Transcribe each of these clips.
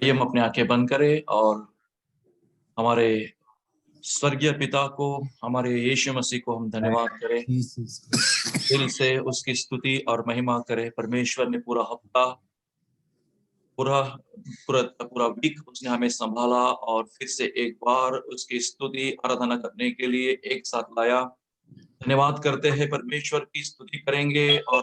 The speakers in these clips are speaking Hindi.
आइए हम अपनी आंखें बंद करें और हमारे स्वर्गीय पिता को, हमारे यीशु मसीह को हम धन्यवाद करें, दिल से उसकी स्तुति और महिमा करें। परमेश्वर ने पूरा हफ्ता, पूरा पूरा पूरा वीक उसने हमें संभाला और फिर से एक बार उसकी स्तुति आराधना करने के लिए एक साथ लाया। धन्यवाद करते हैं, परमेश्वर की स्तुति करेंगे और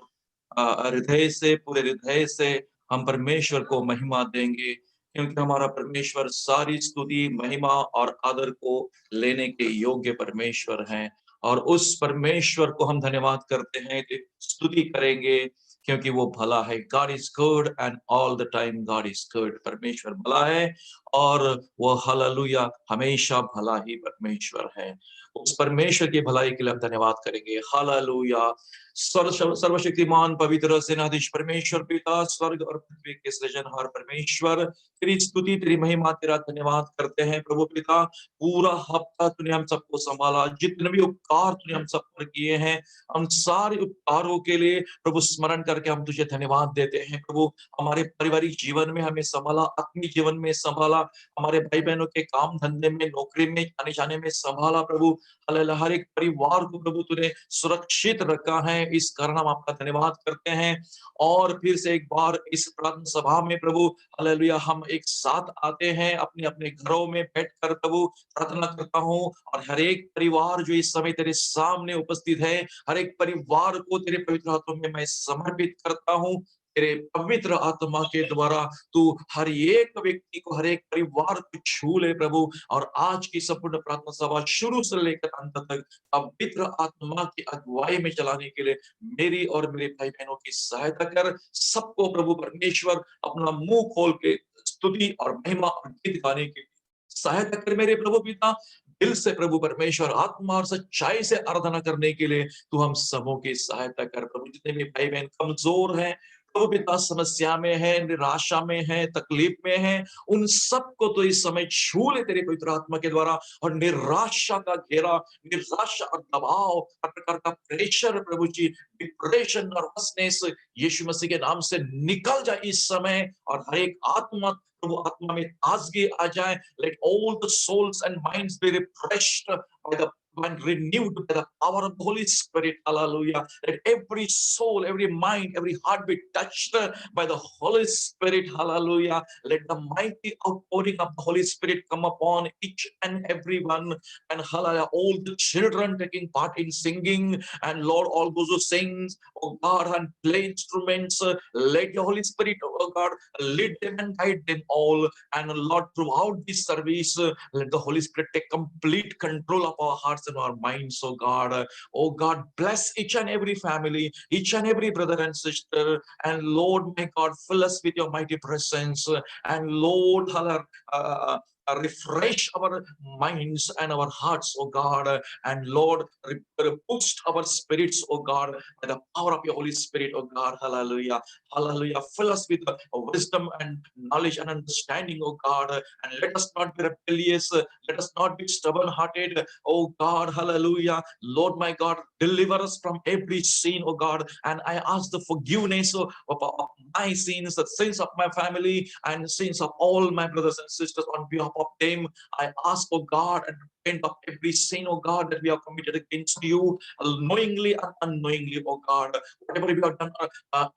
हृदय से, पूरे हृदय से हम परमेश्वर को महिमा देंगे, क्योंकि हमारा परमेश्वर सारी स्तुति, महिमा और आदर को लेने के योग्य परमेश्वर हैं। और उस परमेश्वर को हम धन्यवाद करते हैं, स्तुति करेंगे, क्योंकि वो भला है। God is good and all the time God is good. परमेश्वर भला है और वो हालेलुया हमेशा भला ही परमेश्वर है। उस परमेश्वर की भलाई के लिए हम धन्यवाद करेंगे। हालेलुया। सर्वशक्तिमान पवित्र सेनाधीश परमेश्वर पिता, स्वर्ग और पृथ्वी के सृजनहार परमेश्वर, तेरी स्तुति, तेरी महिमा, तेरा धन्यवाद करते हैं प्रभु पिता। पूरा हफ्ता तूने हम सबको संभाला, जितने भी उपकार तूने हम सब पर किए हैं, हम सारे उपकारों के लिए प्रभु स्मरण करके हम तुझे धन्यवाद देते हैं। प्रभु हमारे पारिवारिक जीवन में हमें संभाला, अपनी जीवन में संभाला, हमारे भाई बहनों के काम धंधे में, नौकरी में, आने जाने में संभाला प्रभु। हालेलुया, हर एक परिवार को प्रभु तूने सुरक्षित रखा है, इस कारण हम आपका धन्यवाद करते हैं। और फिर से एक बार इस प्रार्थना सभा में प्रभु हालेलुया हम एक साथ आते हैं, अपने अपने घरों में बैठकर प्रभु प्रार्थना करता हूँ। और हर एक परिवार जो इस समय तेरे सामने उपस्थित है, हर एक परिवार को तेरे पवित्र हाथों में मैं समर्पित करता हूँ। तेरे पवित्र आत्मा के द्वारा तू हर एक व्यक्ति को, हर एक परिवार को छू ले प्रभु। और आज की संपूर्ण प्रार्थना सभा शुरू से लेकर अंत तक पवित्र आत्मा की अगुवाई में चलाने के लिए मेरी और मेरे भाई बहनों की सहायता कर। सबको प्रभु परमेश्वर अपना मुंह खोल के स्तुति और महिमा और गीत गाने की सहायता कर मेरे प्रभु पिता। दिल से प्रभु परमेश्वर आत्मा और सच्चाई से आराधना करने के लिए तू हम सबों की सहायता कर प्रभु। जितने भी भाई बहन कमजोर हैं प्रभु पिता, समस्या में है, निराशा में है, तकलीफ में है, उन सबको तो इस समय छू ले तेरे पवित्र आत्मा के द्वारा। और निराशा का घेरा, निराशा और दबाव, हर प्रकार का प्रेशर प्रभु जी, डिप्रेशन, नर्वसनेस यीशु मसीह के नाम से निकल जाए इस समय। और हर एक आत्मा प्रभु, आत्मा में ताजगी आ जाए। Let all the souls and minds be refreshed by the and renewed by the power of the Holy Spirit. Hallelujah. Let every soul, every mind, every heart be touched by the Holy Spirit. Hallelujah. Let the mighty outpouring of the Holy Spirit come upon each and every one. And hallelujah, all the children taking part in singing, and Lord, all those who sing, oh God, and play instruments, let the Holy Spirit, oh God, lead them and guide them all. And Lord, throughout this service, let the Holy Spirit take complete control of our hearts and our minds, oh God. Oh God, bless each and every family, each and every brother and sister. And Lord, may God fill us with your mighty presence. And Lord, refresh our minds and our hearts, oh God. And Lord, boost our spirits, oh God, by the power of your Holy Spirit, oh God. Hallelujah. Hallelujah. Fill us with wisdom and knowledge and understanding, oh God. And let us not be rebellious. Let us not be stubborn-hearted, oh God. Hallelujah. Lord, my God, deliver us from every sin, oh God. And I ask the forgiveness of my sins, the sins of my family, and sins of all my brothers and sisters. On behalf of them, I ask, oh God, and repent of every sin, oh God, that we have committed against you, knowingly and unknowingly, oh God. Whatever we have done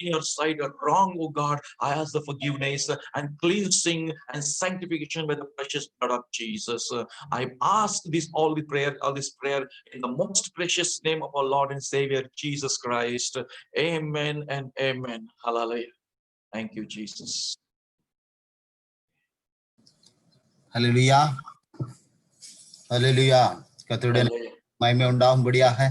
in your sight wrong, oh God, I ask the forgiveness and cleansing and sanctification by the precious blood of Jesus. I ask all this prayer in the most precious name of our Lord and Savior Jesus Christ. Amen and amen. Hallelujah. Thank you, Jesus. ஹல்லேலூயா, ஹல்லேலூயா. கர்த்தருடைய மகிமை உண்டாகும்படியாக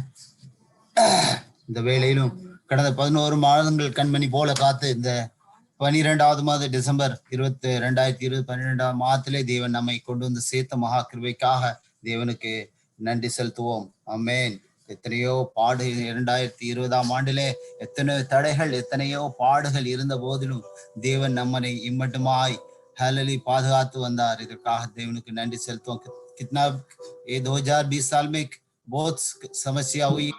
இந்த வேளையிலும் கடந்த 11 மாதங்கள் கண்மணி போல காத்து இந்த 12வது மாதம் டிசம்பர் 2020 12ஆம் மாதத்திலே தேவன் நம்மை கொண்டு வந்து சேர்த்த மகா கிருபைக்காக தேவனுக்கு நன்றி செலுத்துவோம். ஆமென். எத்தனையோ பாடு 2020ஆம் ஆண்டிலே எத்தனையோ தடைகள், எத்தனையோ பாடுகள் இருந்த போதிலும் தேவன் நம்மை இம்மட்டுமாய் हालेलुया பாதுகாத்து வந்தார். இதற்காக தேவனுக்கு நன்றி செலுத்துவோம். कितना ये 2020 साल में बहुत समस्या हुई,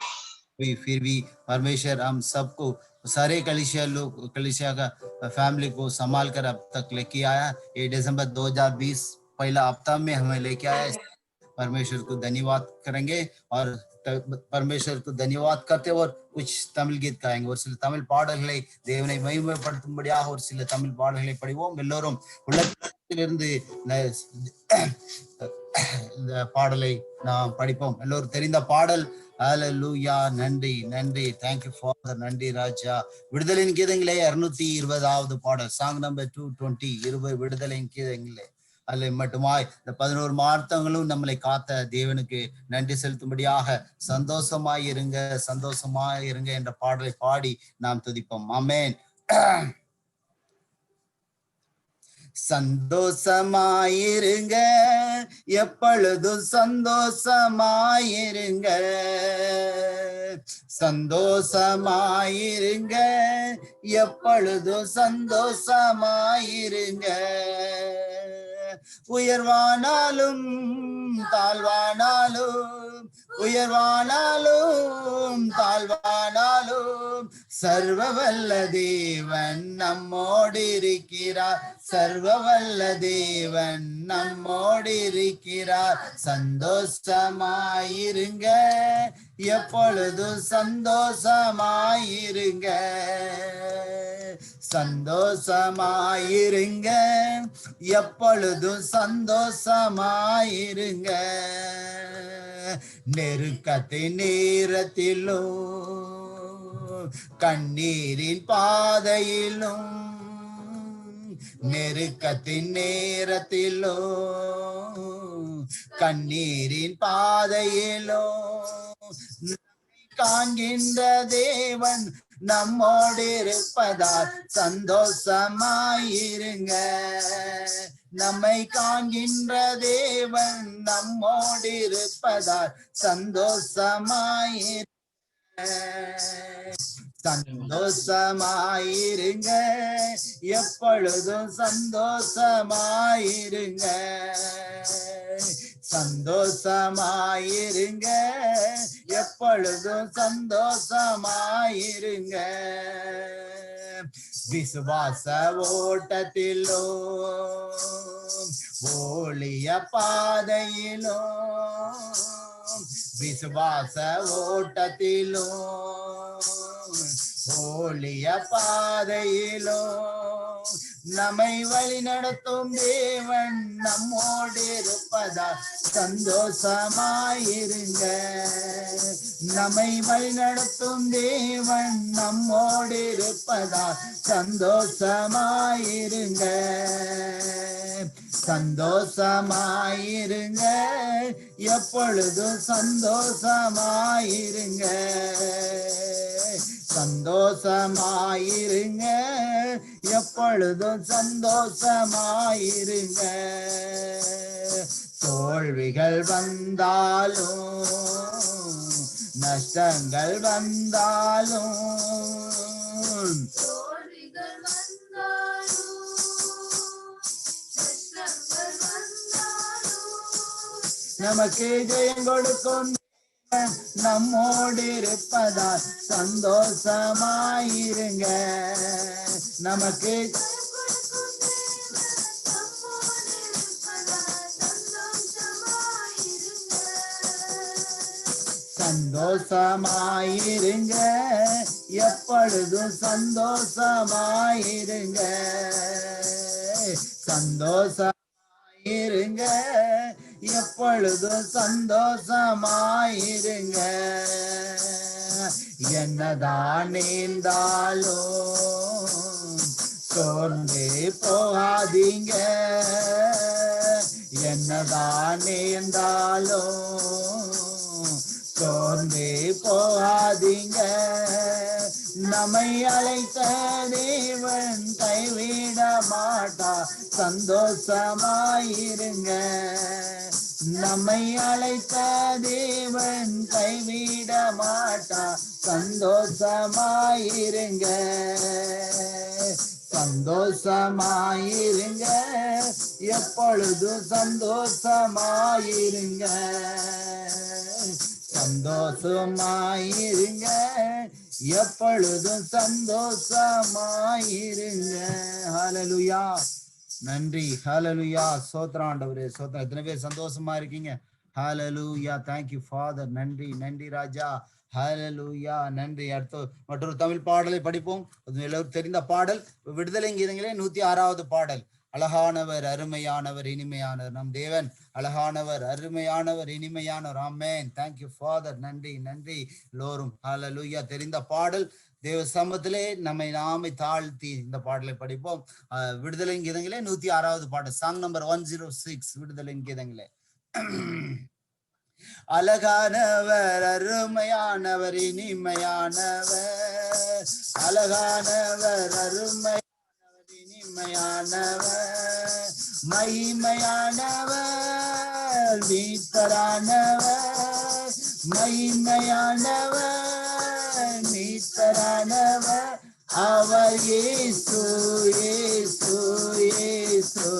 फिर भी परमेश्वर हम सबको सारे कलीसिया का फैमिली को संभाल कर अब तक लेके आया। ये दिसंबर 2020 पहला हफ्ता में हमें लेके आया। परमेश्वर को धन्यवाद करेंगे और परमेश्वर को धन्यवाद करते और कुछ தமிழ் गीत गाएंगे और சில தமிழ் பாடல்களை தேவனை மகிமைப்படுத்தும்படியாக ஒரு சில தமிழ் பாடல்களை படிவோம். எல்லோரும் உள்ளத்திலிருந்து இந்த பாடலை நாம் படிப்போம். எல்லோரும் தெரிந்த பாடல். ஹalleluya. நன்றி நன்றி. Thank you Father. நன்றி ராஜா. விடுதலையின் கீதங்களே 220வது பாடல், சாங் நம்பர் 220, 20 விடுதலையின் கீதங்களே. அதில் மட்டுமாய் இந்த 11 மாதங்களும் நம்மளை காத்த தேவனுக்கு நன்றி செலுத்தும்படியாக சந்தோஷமாயிருங்க சந்தோஷமாயிருங்க என்ற பாடலை பாடி நாம் துதிப்போம். ஆமென். சந்தோஷமாயிருங்க, எப்பொழுதும் சந்தோஷமாயிருங்க, சந்தோஷமாயிருங்க, எப்பொழுதும் சந்தோஷமாயிருங்க. உயர்வானாலும் தாழ்வானாலும், உயர்வானாலும் தாழ்வானாலும், சர்வவல்ல தேவன் நம்மோடு இருக்கிறார், சர்வவல்ல தேவன் நம்மோடு இருக்கிறார். சந்தோஷமாயிருங்க, எப்பொழுதும் சந்தோஷமாயிருங்க, சந்தோஷமாயிருங்க, எப்பொழுதும் சந்தோஷமாயிருங்க. நெருக்கத்தின் நேரத்திலும் கண்ணீரின் பாதையிலும், நெருக்கத்தின் நேரத்திலும் கண்ணீரின் பாதையிலும் காண்கின்ற தேவன் நம்மோடு இருப்பதால் சந்தோஷமாயிருங்க. நம்மை காண்கின்ற தேவன் நம்மோடு இருப்பதால் சந்தோஷமாயிருங்க, சந்தோஷமாயிருங்க, எப்பொழுதும் சந்தோஷமாயிருங்க, சந்தோஷமாயிருங்க, எப்பொழுதும் சந்தோஷமாயிருங்க. விசுவாச ஓட்டத்திலும் ஊழிய பாதையிலும், விசுவாச ஓட்டத்திலும் ஊழிய பாதையிலும் நம்மை வழி நடத்தும் தேவன் நம்மோடு இருப்பதால் சந்தோஷமாயிருங்க. நம்மை வழி நடத்தும் தேவன் நம்மோடு இருப்பதால் சந்தோஷமாயிருங்க, சந்தோஷமாயிருங்க, எப்பொழுதும் சந்தோஷமாயிருங்க, சந்தோஷமாயிருங்க, எப்பொழுதும் சந்தோஷமாயிருங்க. தோல்விகள் வந்தாலும் நஷ்டங்கள் வந்தாலும், நமக்கு ஜெயம் கொடுக்கும் நம்மோடு இருப்பதால் சந்தோஷமாயிருங்க, நமக்கு சந்தோஷமாயிருங்க, எப்பொழுதும் சந்தோஷமாயிருங்க, சந்தோஷமாயிருங்க, எப்பொழுதும் சந்தோஷமாயிருங்க. என்னதான் நேர்ந்தாலும் சோர்ந்து போகாதீங்க, என்னதான் நேர்ந்தாலும் சோர்ந்து போகாதீங்க. நம்மை அழைத்த தேவன் கைவிட மாட்டா, சந்தோஷமாயிருங்க. நம்மை அழைத்த தேவன் கைவிட மாட்டா, சந்தோஷமாயிருங்க, சந்தோஷமாயிருங்க, எப்பொழுதும் சந்தோஷமாயிருங்க, சந்தோஷமாயிருங்க, எப்பொழுதும் சந்தோஷமாயிருங்க. ஹalleluya. நன்றி. ஹalleluya. ஸ்தோத்திரம் ஆண்டவரே, ஸ்தோத்திரம். எத்தனை பேர் சந்தோஷமா இருக்கீங்க? ஹalleluya. thank you father. நன்றி நன்றி ராஜா. ஹalleluya. நன்றி. அடுத்து மற்றொரு தமிழ் பாடலை படிப்போம். எல்லோரும் தெரிந்த பாடல், விடுதலை கீதங்களே 106வது பாடல். அழகானவர், அருமையானவர், இனிமையானவர் நம் தேவன். அழகானவர், அருமையானவர், இனிமையானவர். ஆமென். thank you father. நன்றி நன்றி. எல்லோரும் ஹalleluya தெரிந்த பாடல். தேவ சமூகத்திலே நம்மை நாமே தாழ்த்தி இந்த பாடலை படிப்போம். விடுதலை கீதங்களே 106வது பாடல், சாங் நம்பர் 106. விடுதலை கீதங்களே. அழகானவர், அருமையானவர், இனிமையானவர். அழகானவர், அருமையானவர், இனிமையானவர். மகிமையானவர், மீட்பரானவர். மகிமையானவர், மீட்பரானவர். அவர் இயேசு இயேசு இயேசு.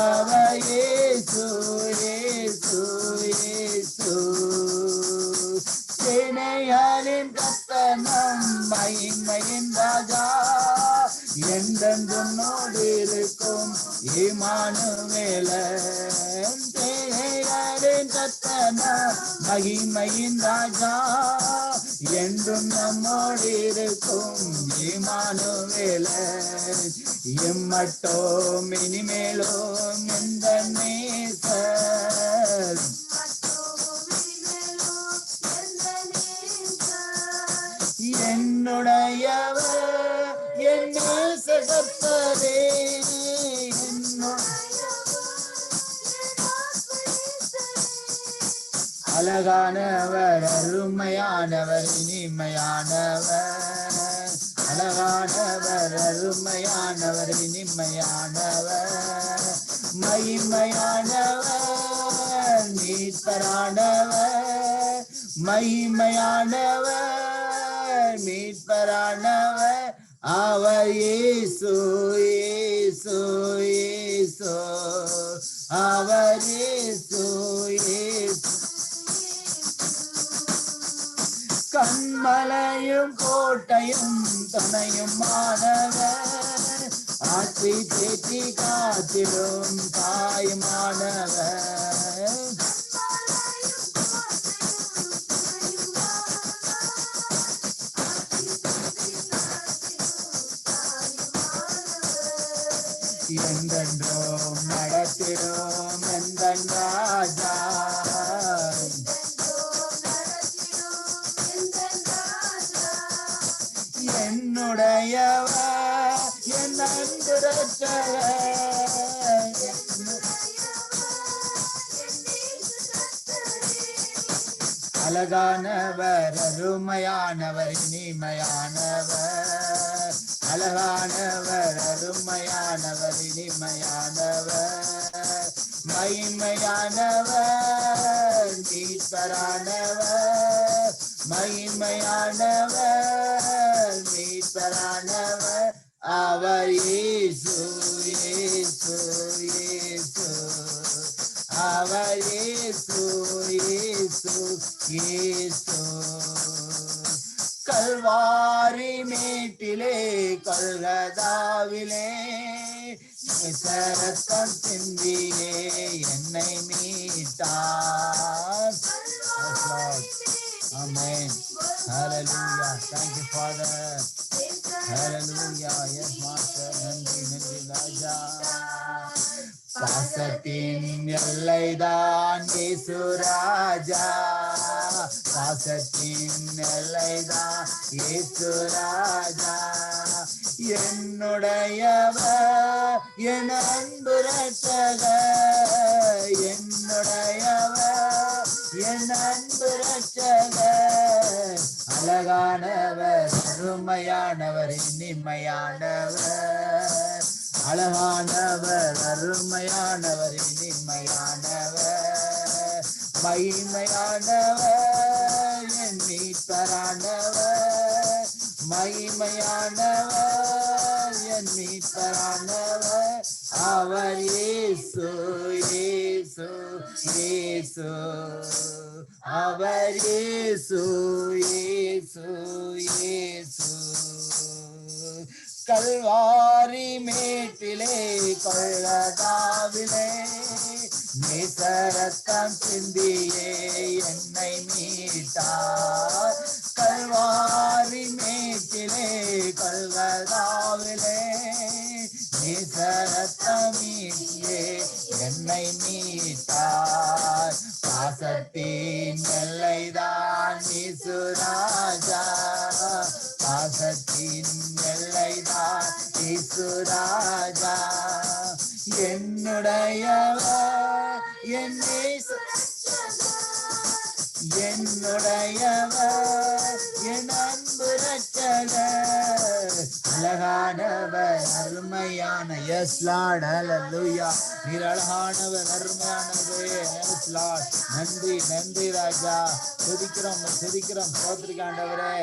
அவர் இயேசு இயேசு இயேசு. சேனைகளின் கர்த்தர் நம் மகிமையின் ராஜா. என்றென்றும் இருக்கும் இம்மானுவேல். சேனைகளின் கர்த்தர் நம் மகிமையின் ராஜா. என்றும் நம்மோடு இருக்கும் இம்மானுவேல். இம்மட்டும் இனிமேலும் எந்த நேசர். என்னுடையவர், என் நேச கர்த்தரே. அழகானவர், அருமையானவர், இனிமையானவர். அழகானவர், அருமையானவர், இனிமையானவர். மகிமையானவர், மீட்பரானவர். மகிமையானவர், மீட்பரானவர். அவர் இயேசு இயேசு இயேசு. அவர் இயேசு இயேசு. கண்மலையும் கோட்டையும் துணையும் மாணவர். ஆற்றி தேற்றி காத்திடும் தாயுமானவர். என்றென்றும் நடத்திடும் எந்தன் ராஜா. என்னுடையவர், என் அன்பு ரட்சகர். அழகானவர், அருமையானவர், இனிமையானவர். அழகானவர், அருமையானவர், இனிமையானவர். மகிமையானவர், மீட்பரானவர். மகிமையானவர், மீட்பரானவர். அவர் இயேசு இயேசு இயேசு. அவர் இயேசு இயேசு இயேசு. கல்வாரி மேட்டிலே, கல்கதாவிலே ரத்தம் சிந்தியே என்னை மீட்டார். Amen. Hallelujah. Thank you, Father. Hallelujah. Yes, Master. நன்றி நன்றி ராஜா. பாசத்தின் எல்லைதான் இயேசு ராஜா. பாசத்தின் எல்லைதான் இயேசு ராஜா. என்னுடையவர், என் அன்பு ரட்சகர். என்னுடையவர், என் அன்பு ரட்சகர். அழகானவர், அருமையானவர், இனிமையானவர். அழகானவர், அருமையானவர், இனிமையானவர். மகிமையானவர், என் மீட்பரானவர். மகிமையானவர், என் மீட்பரானவர். அவர் இயேசு இயேசு இயேசு. அவர் இயேசு இயேசு இயேசு. கல்வாரி மேட்டிலே கொள்ளதாவிலே நேசரத்தம் சிந்தியே என்னை மீட்டார். கல்வாரி மேட்டிலே கொள்ளதாவிலே நேசரத்தம் மீட்டியே என்னை மீட்டார். பாசத்தின் எல்லைதான் இயேசு ராஜா, பாசத்தின் எல்லைதான் இயேசு ராஜா. என்னுடையவர் என் இயேசு, என்னுடையவர் என் அன்பு ரட்சகர். அழகானவர் அருமையான, எஸ் லார்ட் ஹல்லேலூயா. நீர் அழகானவர் அருமையானவர், எஸ் லார்ட். நன்றி நன்றி ராஜா. துதிக்கிறோம் துதிக்கிறோம் சோத்திரிக்காண்டவரே,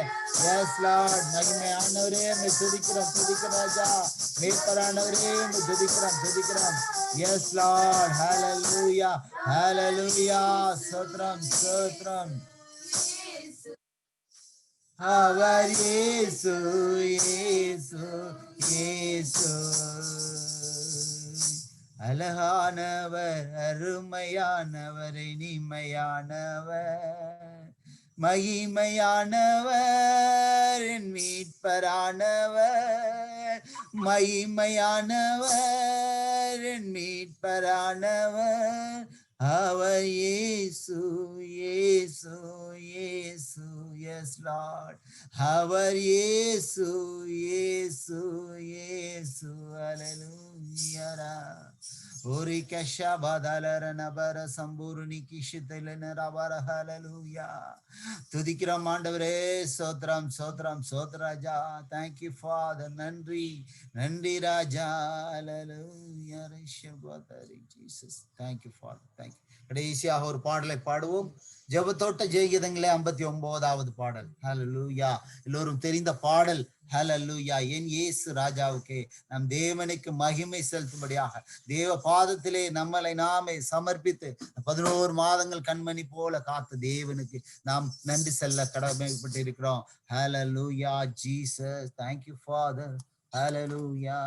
எஸ் லார்ட். மகிமையானவரே துதிக்கிறோம் துதிக்கிறோம் ராஜா. மேற்பரானவரே துதிக்கிறோம் துதிக்கிறோம், எஸ் லார்ட். ஹல்லேலூயா ஹல்லேலூயா. ஸ்தோத்திரம் ஸ்தோத்திரம். அவர் இயேசு இயேசு இயேசு. அழகானவர் அருமையானவர் இனிமையானவர் மகிமையானவர் என் மீட்பரானவர். மகிமையானவர் என் மீட்பரானவர். அவர் இயேசு இயேசு இயேசு, எஸ் லார்ட். அவர் இயேசு இயேசு இயேசு. ஹல்லேலூயா. ஓரி கஷபதலர நபர சம்பூர்ணி கிஷிதலன ரபர. ஹல்லேலூயா. துதிக்கிறோம் ஆண்டவரே. ஸ்தோத்திரம் ஸ்தோத்திரம் ஸ்தோத்திர ராஜா. Thank you Father. நன்றி நன்றி ராஜா. ஹல்லேலூயா. Jesus. Thank you Father. Thank you. கடைசியாக ஒரு பாடலை பாடுவோம். ஜெபத்தோட்ட ஜெயகீதங்களே 59வது பாடல். ஹல்லேலூயா. எல்லோரும் தெரிந்த பாடல். ஹல்லேலூயா. என் இயேசு ராஜாவுக்கே நம் தேவனுக்கு மகிமை செலுத்தும்படியாக தேவ பாதத்திலே நம்மளை நாமே சமர்ப்பித்து 11 மாதங்கள் கண்மணி போல காத்து தேவனுக்கு நாம் நன்றி செல்ல கடமைப்பட்டு இருக்கிறோம். ஹல்லேலூயா ஜீசஸ். Thank you Father. ஹல்லேலூயா.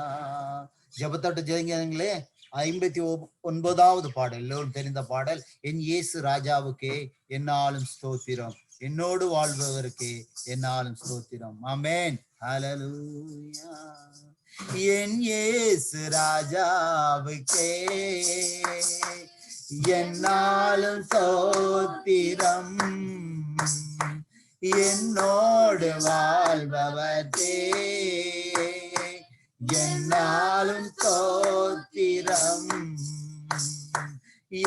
ஜெபத்தோட்ட ஜெயகீதங்களே 59வது பாடல். எல்லோரும் தெரிந்த பாடல். என் இயேசு ராஜாவுக்கே என்னாலும் ஸ்தோத்திரம், என்னோடு வாழ்பவருக்கே என்னாலும் ஸ்தோத்திரம். ஆமென். ஹல்லேலூயா. என் இயேசு ராஜாவுக்கே என்னாலும் ஸ்தோத்திரம், என்னோடு வாழ்பவரே என்னாலும் ஸ்தோத்திரம்.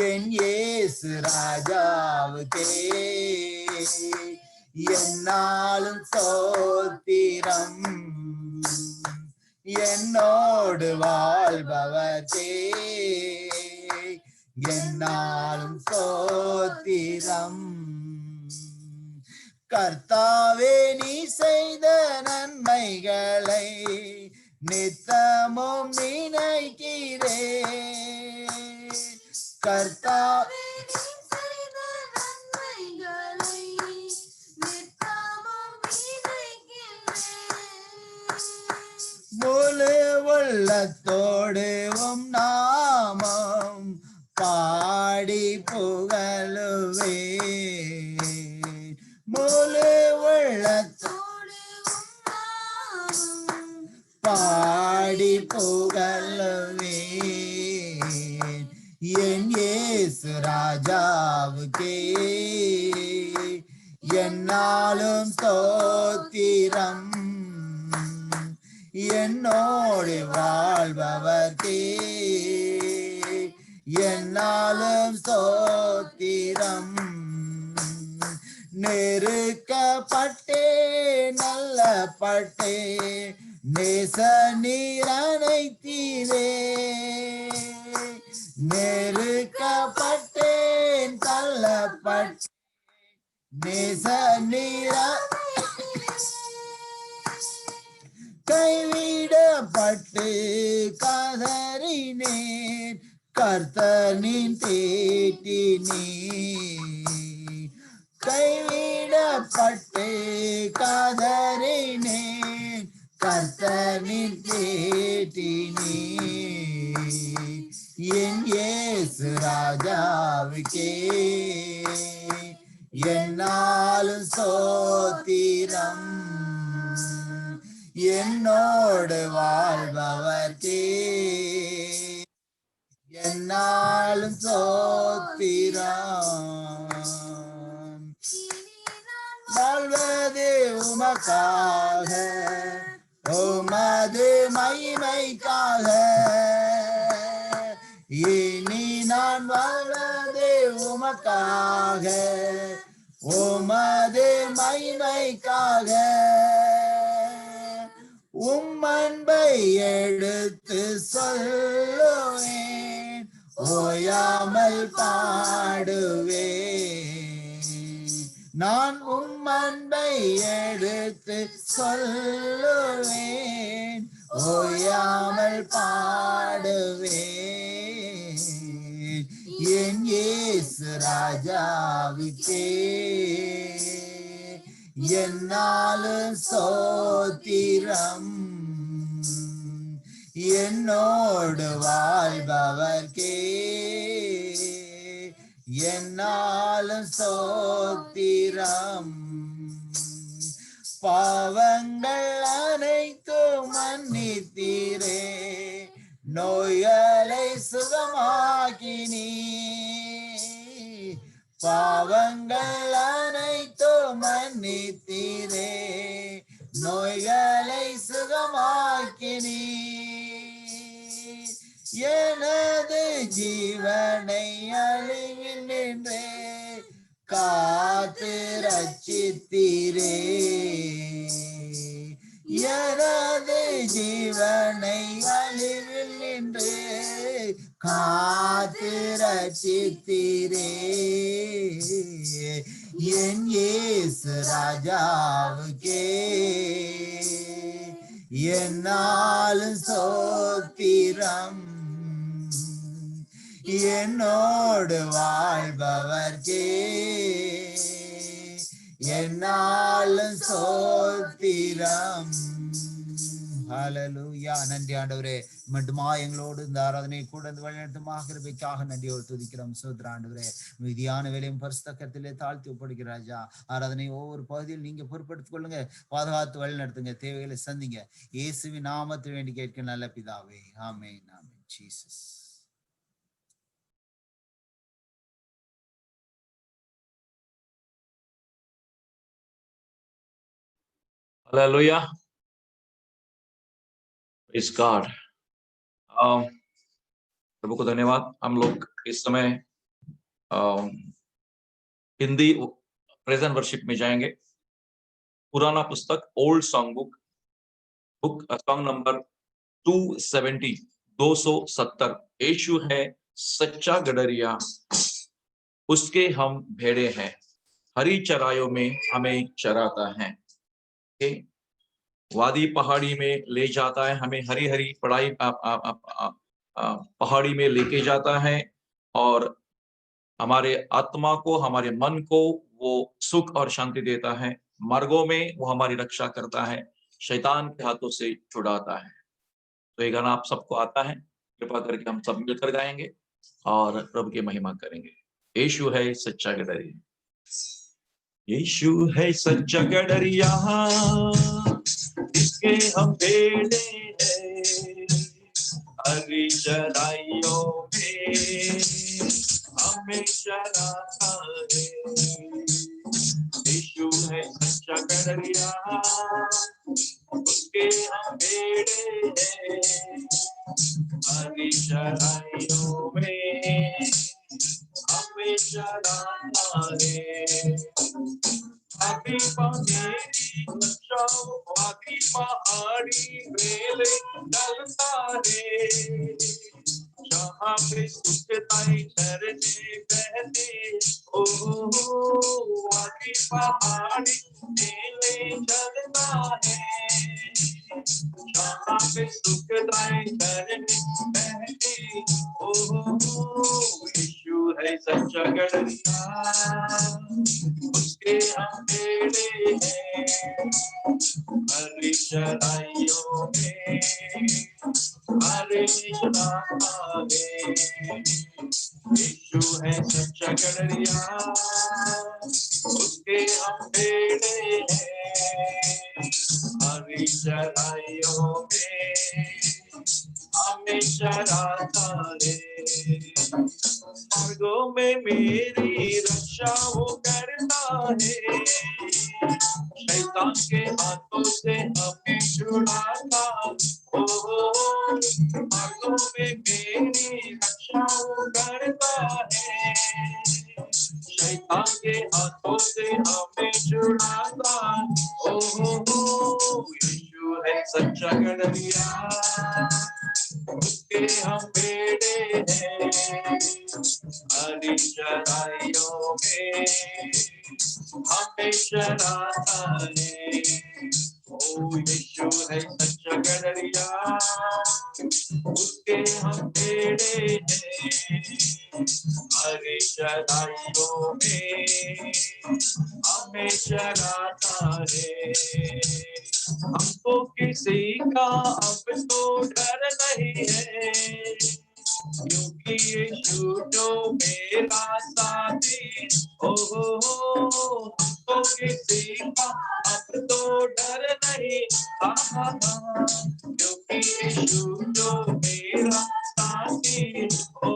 என் இயேசு ராஜாவுக்கே என்னாலும் ஸ்தோத்திரம், என்னோடு வாழ்பவரே என்னாலும் ஸ்தோத்திரம். கர்த்தாவே நீ செய்த நன்மைகளை நித்தமும் நினைக்கிறேன். கர்த்தாவே நீ செய்த நன்மைகளை நித்தமும் நினைக்கிறேன். முழு உள்ளத்தோடு உம் நாமம் பாடி புகழுவேன். முழு உள்ளத்தோடு பாடி புகழுவேன். என் இயேசு ராஜாவுக்கே என்னாலும் ஸ்தோத்திரம், என்னோடு வாழ்பவர்க்கே என்னாலும் ஸ்தோத்திரம். நெருக்கப்பட்டே நல்ல பட்டே நேச நீரணைத்தீரே. நெருக்கப்பட்டேன் தள்ளப்பட்டேன் நேச நீர கைவிடப்பட்டு கதறினேன் கர்த்தனின் தேட்டினேன். கைவிடப்பட்டு கதறினேன், கர்த்தரின் கேட்டினே. என் இயேசு ராஜாவுக்கே என்னாலும் சோத்திரம், என்னோடு வாழ்பவர்க்கே என்னாலும் சோத்திரம். வாழ்வது உமக்காக, உமது மகிமைக்காக, இனி நான் வாழ்வது உமக்காக, உமது மகிமைக்காக. அன்பை எடுத்து சொல்லுவேன், ஓயாமல் பாடுவேன். நான் அன்பை எடுத்து சொல்லுவேன், ஓயாமல் பாடுவேன். என் இயேசு ராஜாவுக்கே என்னாலும் சோத்திரம், என்னோடு வாழ்பவர்க்கே என்னாலும் சோத்திரம். பாவங்கள் அனைத்தும் மன்னித்தீரே, நோய்களை சுகமாக்கினீ. பாவங்கள் அனைத்தும் மன்னித்தீரே, நோய்களை சுகமாக்கினீ. எனது ஜீவனை அழிவில் நின்றே காத்து ரட்சித்தீரே. எனது ஜீவனை அழிவில் நின்று காத்து ரட்சித்தீரே. என் இயேசு ராஜாவுக்கே என்னாலும் சோத்திரம், என்னோடு வாழ்பவர்க்கே என்னாலும் சோத்திரம். ஹல்லேலூயா. நன்றி ஆண்டவரே, மட்டுமா எங்களோடு இந்த ஆராதனை கூட இந்த வழிநடத்துமாக கிருபைக்காக நன்றியோடு துதிக்கிறோம். சோதர ஆண்டவரே, மீதியான வேலையும் பரிசுத்தத்திலே தாழ்த்தி ஒப்படைக்கிற ராஜா. ஆராதனை ஒவ்வொரு பகுதியில் நீங்க பொறுப்படுத்திக் கொள்ளுங்க, பாதுகாத்து வழி நடத்துங்க, தேவைகளை சந்திங்க. இயேசுவின் நாமத்தில் வேண்டி கேட்க நல்ல பிதாவே, ஆமென், ஆமென். ஜீசஸ். Hallelujah. Praise God. प्रभु को धन्यवाद। हम लोग इस समय हिंदी प्रेजेंट वर्शिप में जाएंगे। पुराना पुस्तक old song book song number 270 270। यीशु है सच्चा गडरिया, उसके हम भेड़े हैं, हरी चराइयों में हमें चराता है। वादी पहाड़ी में ले जाता है, हमें हरी हरी पहाड़ी में लेके जाता है और हमारे आत्मा को, हमारे मन को वो सुख और शांति देता है। मार्गों में वो हमारी रक्षा करता है, शैतान के हाथों से छुड़ाता है। तो ये गाना आप सबको आता है, कृपा करके हम सब मिलकर गाएंगे और प्रभु की महिमा करेंगे। यीशु है सच्चा गडरिया, यीशु है सच्चा गडरिया, इसके हम भेड़े हैं, हरी चराइयों में हमें चराता है। यीशु है सच्चा गडरिया, उसके हम भेड़े हैं, हरी चराइयों में हमें चराता है। आदि पहाड़ी मेले डलता है, जहाँ पे सुखदाई झरने बहते। ओ आदि पहाड़ी मेले डलता है, जहाँ पे सुखदाई झरने बहते। ओ यीशु है सच्चा गडरिया, उसके उसके हम बेड़े हैं, हरी चराइयों में हरे चराता है। यीशु है सच्चा गड़रिया, उसके हम बेड़े हैं, हरी चराइयों में हमें चराता है। मार्गों में मेरी रक्षा वो करता है, शैतान के हाथों से हमें छुड़ाता। ओ मार्गों में मेरी रक्षा वो करता है, शैतान के हाथों से हमें छुड़ाता। ओ यीशु है सच्चा गड़रिया, उसके हम बेड़े हैं, हरी चराइयों में हमें चराता है। ओ यीशु है सच्चा गड़रिया, उसके हम बेड़े हैं, हरी चराइयों में हमें चराता है। हमको किसी का अब तो डर नहीं है, क्योंकि यीशु जो मेरा साथी। ओ हमको किसी का अब तो डर नहीं, क्योंकि यीशु जो मेरा साथी। ओ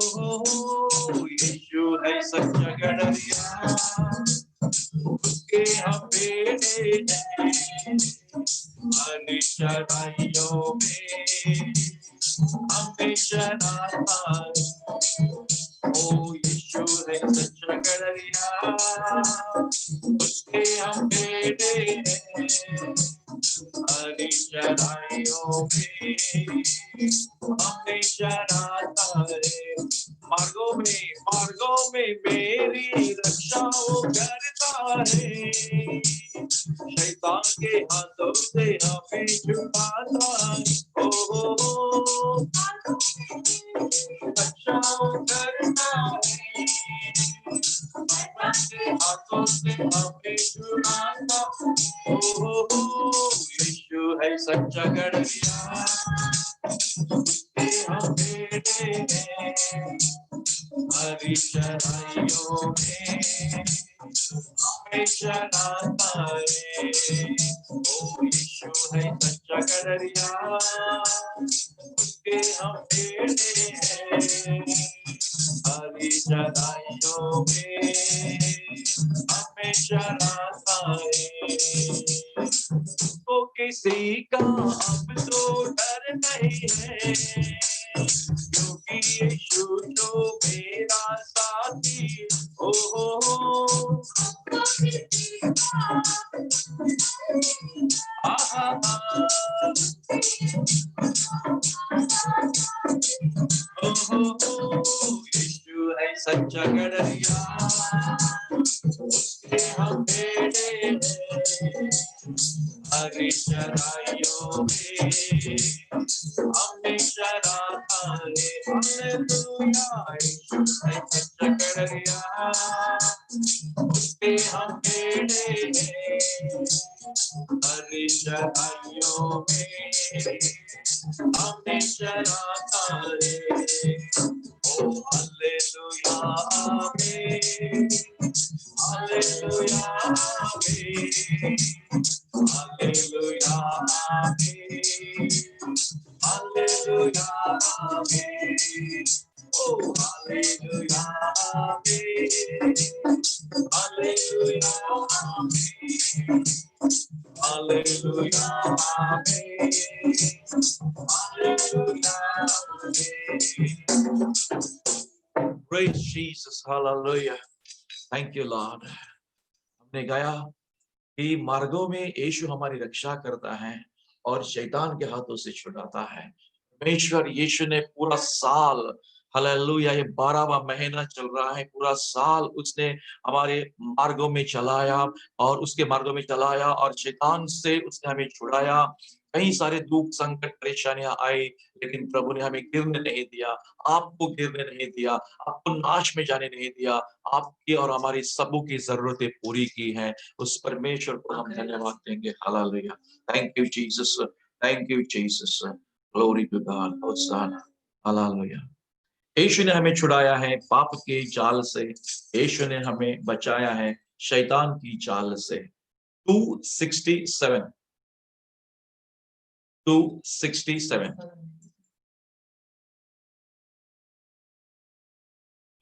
यीशु है सच्चा गड़रिया, उसके हम बेड़े हैं, हरी चराइयों में हमें चराता है। ओ यीशु है सच्चा गड़रिया, उसके हम बेड़े हैं, हरी चराइयों में हमें चराता है। मार्गों में मेरी रक्षा वो करता है, शैतान के हाथों से हमें छुड़ाता है। ओ रक्षा वो करता है, शैतान के हाथों से हमें छुड़ाता। ओ यीशु है सच्चा गड़रिया, उसके हम बेड़े हैं, हरी चराइयों में हमें चराता है। ओ यीशु है सच्चा गड़रिया, उसके हम बेड़े हैं, हरी चराइयों में हमें चराता है। को किसी का अब तो डर नहीं है, क्योंकि यीशु जो मेरा साथी। ओ यीशु है सच्चा गड़रिया, उसके हम बेड़े हैं, हरी चराइयों में हमें चराता है। हालेलुया, यीशु है सच्चा गड़रिया, उसके हम बेड़े हैं, हरी चराइयों में हमें चराता है। ओ हालेलुया आमीन, हालेलुया आमीन, हालेलुया आमीन, हालेलुया आमीन। ओ हालेलुया आमीन, हालेलुया आमीन, हालेलुया आमीन, हालेलुया आमीन। Praise Jesus, hallelujah. Thank you, Lord. हमने गाया कि मार्गों में यीशु हमारी रक्षा करता है और शैतान के हाथों से छुड़ाता है। परमेश्वर यीशु ने पूरा साल, हालेलुया, ये 12वां महीना चल रहा है, पूरा साल उसने हमारे मार्गों में चलाया और उसके मार्गों में चलाया और शैतान से उसने हमें छुड़ाया। कई सारे दुख, संकट, परेशानियां आई, लेकिन प्रभु ने हमें गिरने नहीं दिया, आपको गिरने नहीं दिया, आपको नाश में जाने नहीं दिया। आपकी और हमारी सबों की जरूरतें पूरी की हैं। उस परमेश्वर को हम धन्यवाद देंगे। Hallelujah. Thank you Jesus, thank you Jesus, glory to God, hosanna, hallelujah. यीशु ने हमें छुड़ाया है पाप के जाल से, यीशु ने हमें बचाया है शैतान की जाल से। 267 267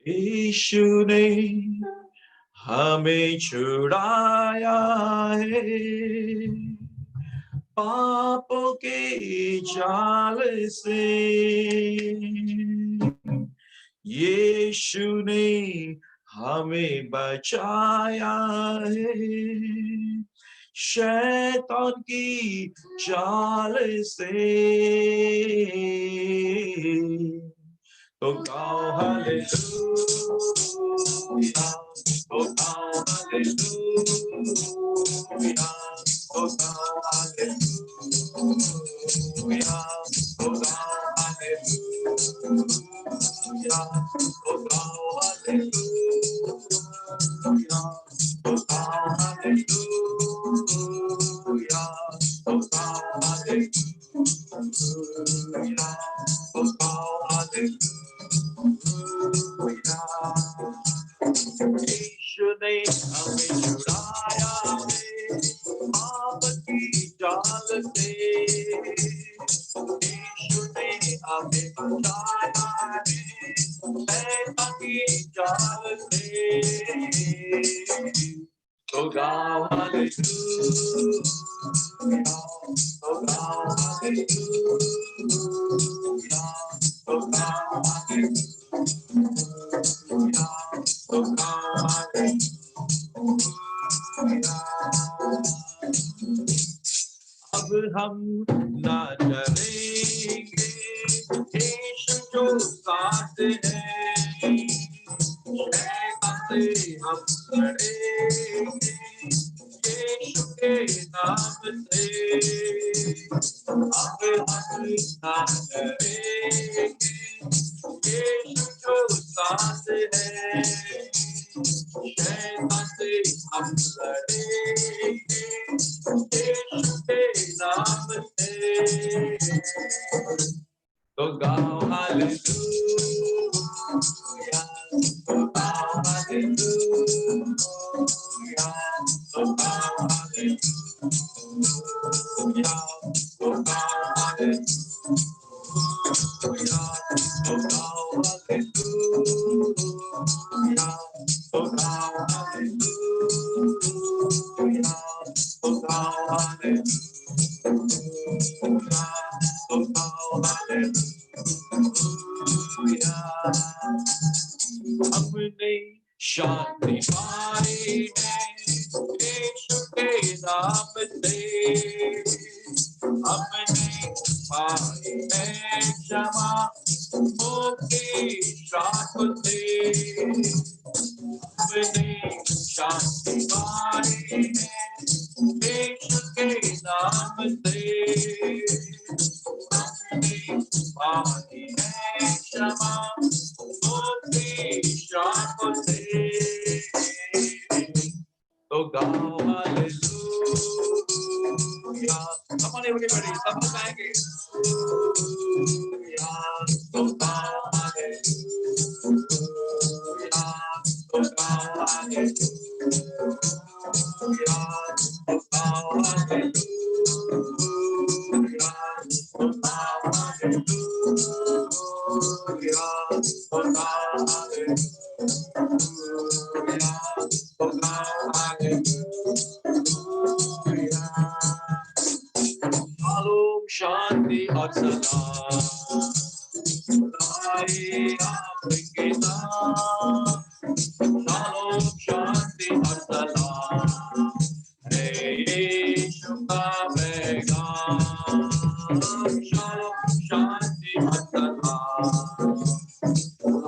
यीशु ने हमें छुड़ाया है पापों के जाल से, यीशु ने हमें बचाया है शैतान की चाल से। तो गाओ हालेलुया, तो गाओ हालेलुया, तो गाओ हालेलुया, तो गाओ हालेलुया, तो गाओ हालेलुया, तो गाओ हालेलुया, तो गाओ हालेलुया, तो गाओ हालेलुया। यीशु ने हमें छुड़ाया है पाप की जाल से, यीशु ने हमें बचाया है शैतान की जाल से। तो गाओ हालेलुया, तो गाओ हालेलुया, तो गाओ हालेलुया, तो गाओ हालेलुया। अब हम ना डरेंगे, यीशु जो साथ है, शैतान से हम लड़ेंगे यीशु के नाम से। अब हम ना डरेंगे, यीशु जो साथ है, शैतान से हम लड़ेंगे यीशु के नाम से। तो गाओ हालेलुया, तो गाओ हालेलुया, तो गाओ हालेलुया, तो गाओ हालेलुया, तो गाओ हालेलुया, तो गाओ हालेलुया, तो गाओ हालेलुया, तो गाओ हालेलुया। हमने शांति पाई है यीशु के नाम से, हमने पाई है क्षमा मुक्ति श्राप से, हमने शांति पाई है यीशु के नाम से, हमने पाई है क्षमा मुक्ति श्राप से। तो गाओ हालेलुया, come on everybody, सब लोग गाएंगे हालेलुया, तो गाओ हालेलुया, तो गाओ हालेलुया, तो गाओ हालेलुया, तो गाओ हालेलुया, तो गाओ हालेलुया, तो गाओ हालेलुया। शालोम, शांति और सलाम आए आपके नाम। शालोम, शांति और सलाम है यीशु का पैगाम। शालोम, शांति और सलाम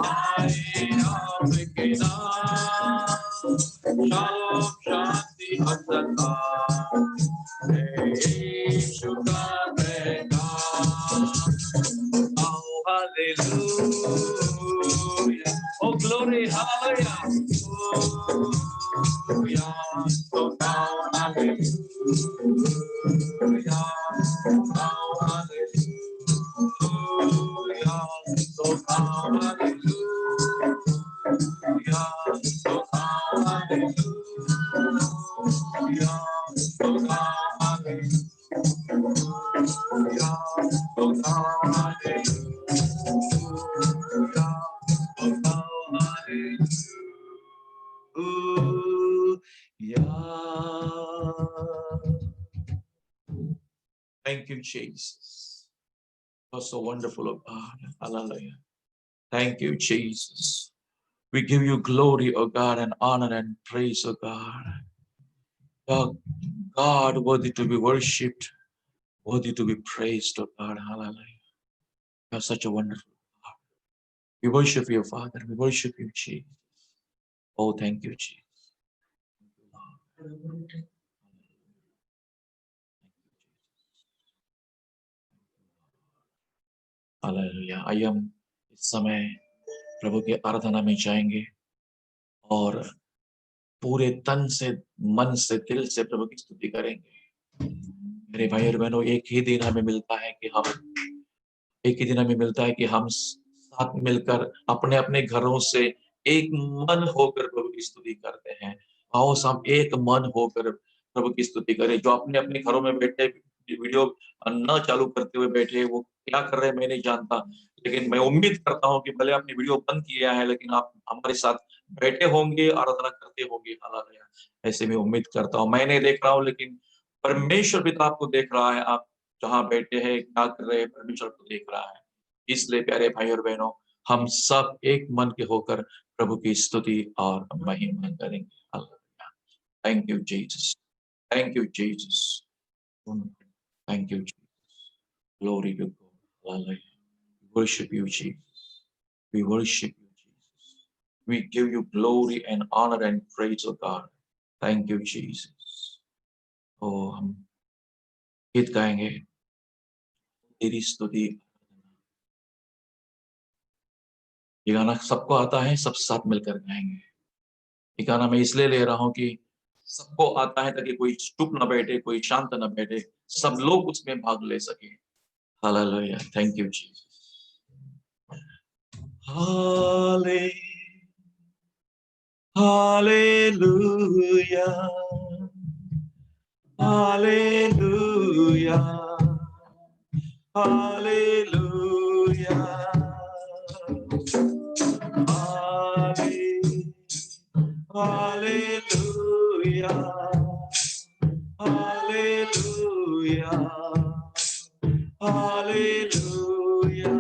आए आपके नाम। शालोम, शांति और सलाम है यीशु का पैगाम। Oh, glory, hallelujah. So now, hallelujah. Now, hallelujah. So now, hallelujah. So now, hallelujah. So now, hallelujah. So now, hallelujah. Thank you, Jesus. You're so wonderful, oh God. Hallelujah. Thank you, Jesus. We give you glory, oh God, and honor and praise, oh God. Oh God, worthy to be worshipped, worthy to be praised, oh God. Hallelujah. You're such a wonderful God. We worship you, Father. We worship you, Jesus. Oh, thank you, Jesus. Hallelujah. आइए हम इस समय प्रभु की आराधना में जाएंगे और पूरे तन से, मन से, दिल से प्रभु की स्तुति करेंगे। मेरे भाई और बहनों, एक ही दिन हमें मिलता है कि हम साथ मिलकर अपने अपने घरों से एक मन होकर प्रभु की स्तुति करते हैं। आओ हम एक मन होकर प्रभु की स्तुति करें। जो अपने अपने घरों में बैठे वीडियो न चालू करते हुए बैठे, वो क्या कर रहे हैं मैं नहीं जानता, लेकिन मैं उम्मीद करता हूं कि भले आपने वीडियो बंद किया है, लेकिन आप हमारे साथ बैठे होंगे, आराधना करते होंगे। हालेलुया। ऐसे मैं उम्मीद करता हूं। मैं नहीं देख रहा हूं, लेकिन परमेश्वर पिता आपको देख रहा है। आप जहां बैठे हैं, क्या कर रहे हैं, परमेश्वर को देख रहा है। इसलिए प्यारे भाई और बहनों, हम सब एक मन के होकर प्रभु की स्तुति और महिमा करेंगे। Hallelujah. Thank you Jesus, thank you Jesus, thank you Jesus. Glory to God. Hallelujah. Worship you, Jesus. We worship you, Jesus. We give you glory and honor and praise, oh God. Thank you, Jesus. Oh, हम गीत गाएंगे, तेरी स्तुति। ये गाना सबको आता है, सब साथ मिलकर गाएंगे। ये गाना मैं इसलिए ले रहा हूं कि सबको आता है, ताकि कोई चुप ना बैठे, कोई शांत ना बैठे, सब लोग उसमें भाग ले सके। Hallelujah. Thank you Jesus. Hallelujah, hallelujah, hallelujah, hallelujah, hallelujah, hallelujah.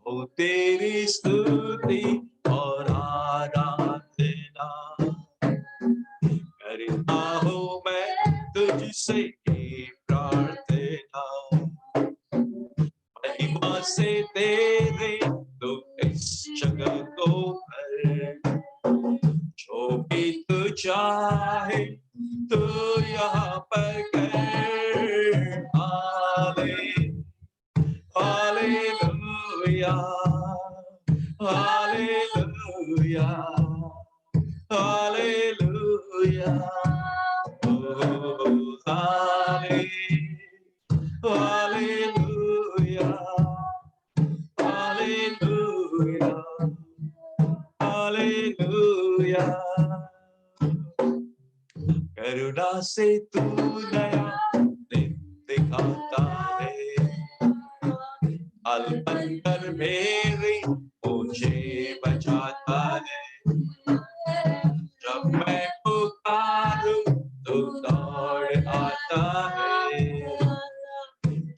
ओ तेरी स्तुति और आराधना करता हूँ मैं तुझसे ये प्रार्थना। महिमा से तेरे तो इस जगह को भर, जो भी तू चाहे तो यहाँ पर कर। Hallelujah, hallelujah, hallelujah, hallelujah, hallelujah, hallelujah. करुणा से तू नया दिन दिखाता है, पल पल पर मेरी मुझे बचाता है। जब मैं पुकारूं तो दौड़ आता है,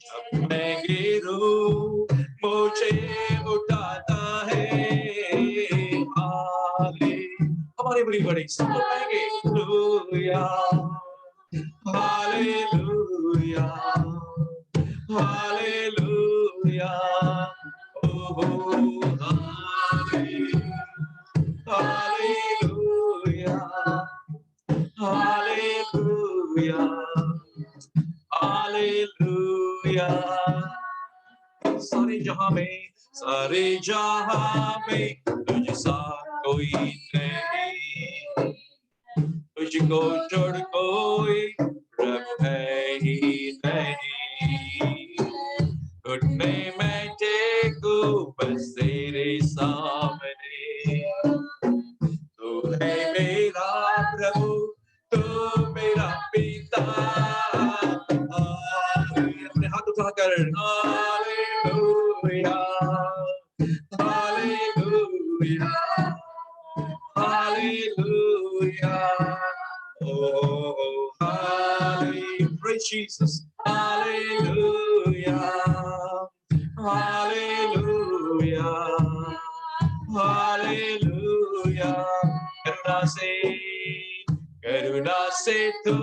जब मैं गिरूं मुझे उठाता है। हमारे बड़ी बड़ी सब लोग गाएंगे। Hallelujah, hallelujah, hallelujah, hallelujah, hallelujah. सारे जहां में में, सारे जहां में तुझसा कोई नहीं, तुझको छोड़ कोई रब है ही नहीं। घुटने में टेकू बस तेरे सामने, तू है मेरा प्रभु, तू मेरा पिता। अपने हाथ उठाकर hallelujah, hallelujah, hallelujah. Oh, hallelujah, praise Jesus, hallelujah, hallelujah, hallelujah. करुणा से तू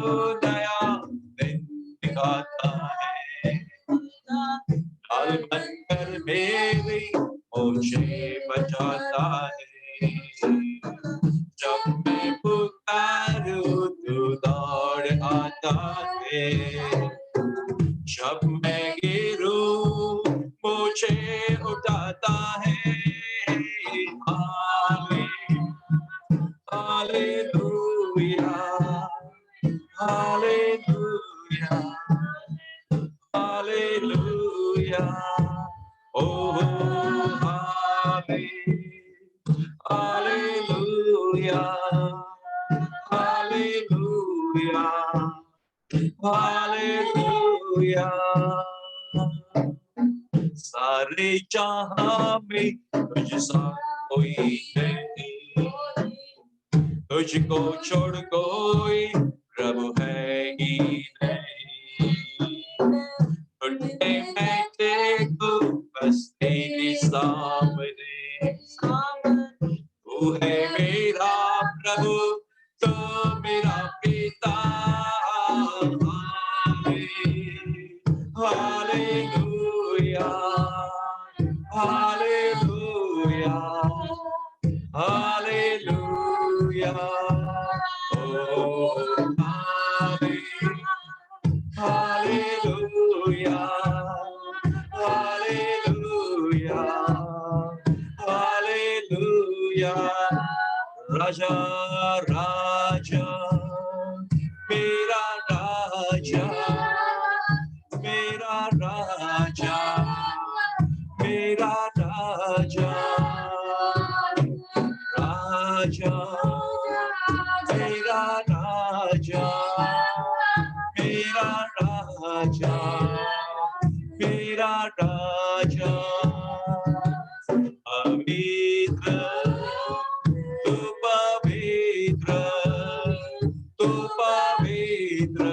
दया दिखाता है, ढाल बनकर मेरी मुझे बचाता है। जब मैं पुकारूं तू दौड़ आता है, जब मैं गिरूं मुझे उठाता है। Hallelujah, hallelujah, hallelujah, oh hallelujah, hallelujah, hallelujah. सारे जहां में तुझसा कोई नहीं, तुझको छोड़ कोई प्रभु है ही नहीं। घुटने में टेकू बस तेरे सामने, तू है मेरा प्रभु, तो मेरा पिता। Hallelujah, hallelujah, hallelujah, oh hallelujah, hallelujah, hallelujah. राजा राजा मेरा राजा, मेरा राजा, मेरा राजा, राजा मेरा राजा, मेरा राजा, मेरा राजा। पवित्र तू पवित्र, तू पवित्र